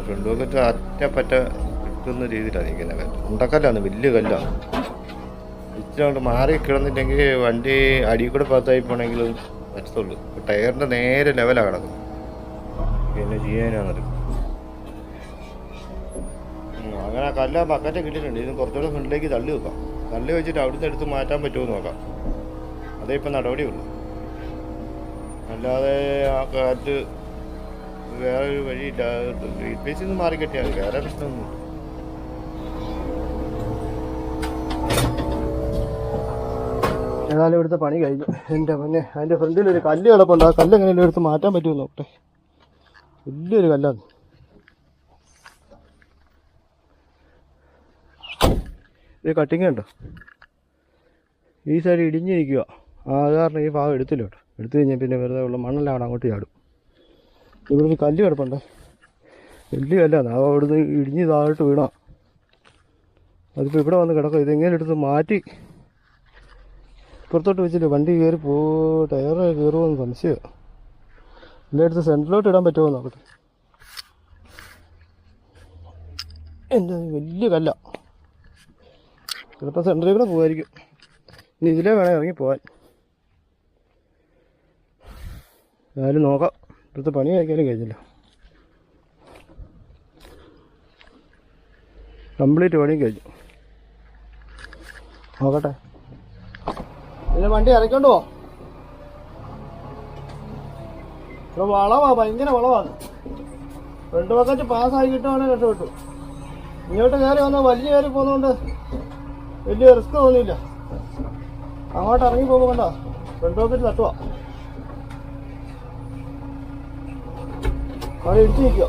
ഫ്രണ്ട് പോക്കറ്റ് അറ്റപ്പറ്റ നിൽക്കുന്ന രീതിയിലാണ് നിൽക്കുന്നത് കല്ല്. ഉണ്ടക്കല്ലാണ്, വലിയ കല്ലാണ്. ഇച്ചിരി കൊണ്ട് മാറി കിടന്നിട്ടെങ്കിൽ വണ്ടി അടിയിൽ കൂടെ പാത്തായി പോകണമെങ്കിലും പറ്റത്തുള്ളൂ. ടയറിൻ്റെ നേരെ ലെവലാണ് കിടക്കുന്നത്. പിന്നെ ചെയ്യാനാണത്. അങ്ങനെ കല്ല് ബക്കറ്റ് കിട്ടിയിട്ടുണ്ട്. ഇതിന് കുറച്ചുകൂടെ ഫ്രണ്ടിലേക്ക് തള്ളി വെക്കാം. തള്ളി വെച്ചിട്ട് അവിടുന്ന് എടുത്ത് മാറ്റാൻ പറ്റുമോ നോക്കാം. അതേ ഇപ്പം നടപടിയുള്ളൂ. അല്ലാതെ ആ കാറ്റ് വേറൊരു വഴിയില്ല. റീപ്ലേസിൽ നിന്ന് മാറി കെട്ടിയാൽ മതി, വേറെ പ്രശ്നമൊന്നുമില്ല. ഏതായാലും ഇവിടുത്തെ പണി കഴിഞ്ഞു. എൻ്റെ പിന്നെ അതിൻ്റെ ഫ്രണ്ടിലൊരു കല്ല് കിടപ്പുണ്ട്. ആ കല്ല് എങ്ങനെയും എടുത്ത് മാറ്റാൻ പറ്റുമോ നോക്കട്ടെ. വലിയൊരു കല്ലാണ്. ഇത് കട്ടിങ് ഉണ്ടോ? ഈ സൈഡ് ഇടിഞ്ഞിരിക്കുക. അത് കാരണം ഈ ഭാഗം എടുത്തില്ല കേട്ടോ. എടുത്തു കഴിഞ്ഞാൽ പിന്നെ വെറുതെ ഉള്ള മണ്ണെല്ലാം അങ്ങോട്ട് ചാടും. ഇവിടെ ഒരു കല്ല് കിടപ്പുണ്ട്. വലിയ കല്ലാണ്. അത് അവിടുന്ന് ഇടിഞ്ഞ് താഴോട്ട് വീണാ. അതിപ്പോൾ ഇവിടെ വന്ന് കിടക്കും. ഇതെങ്ങനെ എടുത്ത് മാറ്റി പുറത്തോട്ട് വെച്ചിട്ട് വണ്ടി കയറി ടയർ കയറുമെന്ന് സംശയമാണ്. എല്ലായിടത്ത് സെൻറ്ററിലോട്ട് ഇടാൻ പറ്റുമോ നോക്കട്ടെ. എന്താ വലിയ കല്ല. ചിലപ്പോൾ സെൻറ്ററിൽ കൂടെ പോകുമായിരിക്കും. ഇനി ഇതിലേ വേണേൽ ഇറങ്ങി പോകാൻ. എന്നാലും നോക്കാം. ഇപ്പോഴത്തെ പണി കഴിക്കാനും കഴിഞ്ഞില്ല. കംപ്ലീറ്റ് പണിയും കഴിഞ്ഞു. നോക്കട്ടെ. ഇതിന് വണ്ടി ഇറക്കിക്കൊണ്ട് പോവാം. ഇവിടെ വളവാ, ഭയങ്കര വളവാണ്. ഫ്രണ്ട് ബക്കറ്റ് പാസ്സായി കിട്ടുവാണെങ്കിൽ രക്ഷപ്പെട്ടു. ഇങ്ങോട്ട് കയറി വന്നാൽ വലിയ കയറി പോകുന്നതുകൊണ്ട് വലിയ റിസ്ക് തോന്നിയില്ല. അങ്ങോട്ട് ഇറങ്ങി പോകുമ്പോണ്ട ഫ്രണ്ട് ബക്കറ്റ് തട്ടുക. അവിടെ ഇടിച്ചു നിൽക്കുക.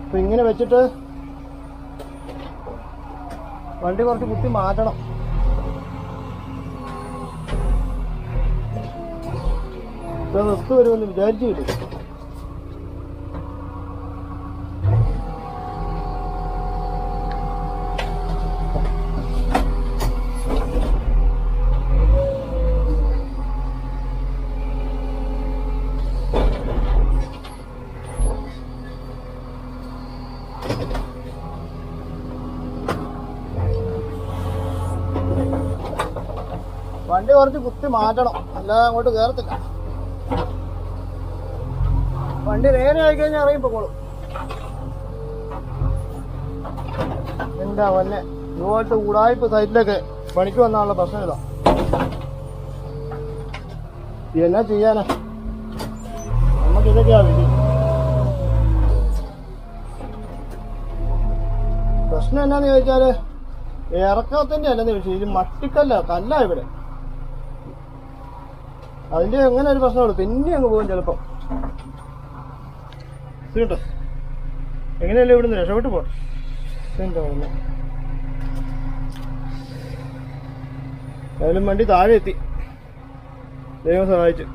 അപ്പം ഇങ്ങനെ വെച്ചിട്ട് വണ്ടി കുറച്ച് കുത്തി മാറ്റണം. ഇപ്പം റിസ്ക് വരുമെന്ന് വിചാരിച്ചു കിട്ടും. വണ്ടി കുറച്ച് കുത്തി മാറ്റണം, അല്ലാതെ അങ്ങോട്ട് കയറത്തില്ല. വണ്ടി നേരെ ആയിക്കഴിഞ്ഞാൽ ഇറങ്ങിപ്പോക്കോളും. എന്താ വന്നെ ഇതുപോലത്തെ ഉടായ്പ സൈറ്റിലൊക്കെ പണിക്ക് വന്നാലുള്ള പ്രശ്നം ഇതാ. എന്നാ ചെയ്യാനാ, നമുക്കിതൊക്കെയാ വിധി. പ്രശ്നം എന്നാന്ന് ചോദിച്ചാല് ഇറക്കത്തിന്റെ അല്ലെന്ന് ചോദിച്ചാൽ ഇത് മട്ടിക്കല്ല, കല്ല ഇവിടെ. അതിന്റെ എങ്ങനെ ഒരു പ്രശ്നമുള്ളൂ, പിന്നെ അങ്ങ് പോകും ചിലപ്പോ. കേട്ടോ, എങ്ങനെയല്ലേ ഇവിടുന്ന് രക്ഷപ്പെട്ട് പോട്ടെ. ഏതായാലും വണ്ടി താഴെ എത്തി, ദൈവം സഹായിച്ചു.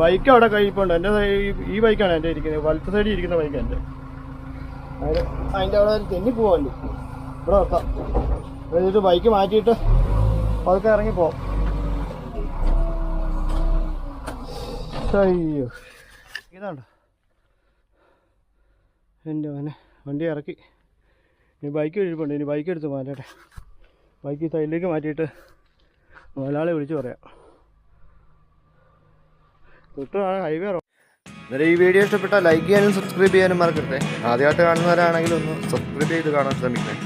ബൈക്ക് അവിടെ കഴിപ്പുണ്ട്. എൻ്റെ ഈ ബൈക്കാണ് എൻ്റെ ഇരിക്കുന്നത്, വലത്ത് സൈഡിൽ ഇരിക്കുന്ന ബൈക്കാണ് എൻ്റെ. അതിൻ്റെ അവിടെ തെന്നി പോവാൻ വണ്ടി. ഇവിടെ വെക്കാം. എന്നിട്ട് ബൈക്ക് മാറ്റിയിട്ട് പതുക്കെ ഇറങ്ങി പോവാം. അയ്യോ, ഇതാണ്ടോ എൻ്റെ മോനെ. വണ്ടി ഇറക്കി, ഇനി ബൈക്ക് കഴിപ്പുണ്ട്. ഇനി ബൈക്ക് എടുത്ത് മാറ്റട്ടെ. ബൈക്ക് സൈഡിലേക്ക് മാറ്റിയിട്ട് മുതലാളെ വിളിച്ച് പറയാം. തൊട്ടാണ് ഹൈവേ. അന്നേരം ഈ വീഡിയോ ഇഷ്ടപ്പെട്ടാൽ ലൈക്ക് ചെയ്യാനും സബ്സ്ക്രൈബ് ചെയ്യാനും മറക്കരുത്. ആദ്യമായിട്ട് കാണുന്നവരാണെങ്കിൽ ഒന്ന് സബ്സ്ക്രൈബ് ചെയ്ത് കാണാൻ ശ്രമിക്കണേ.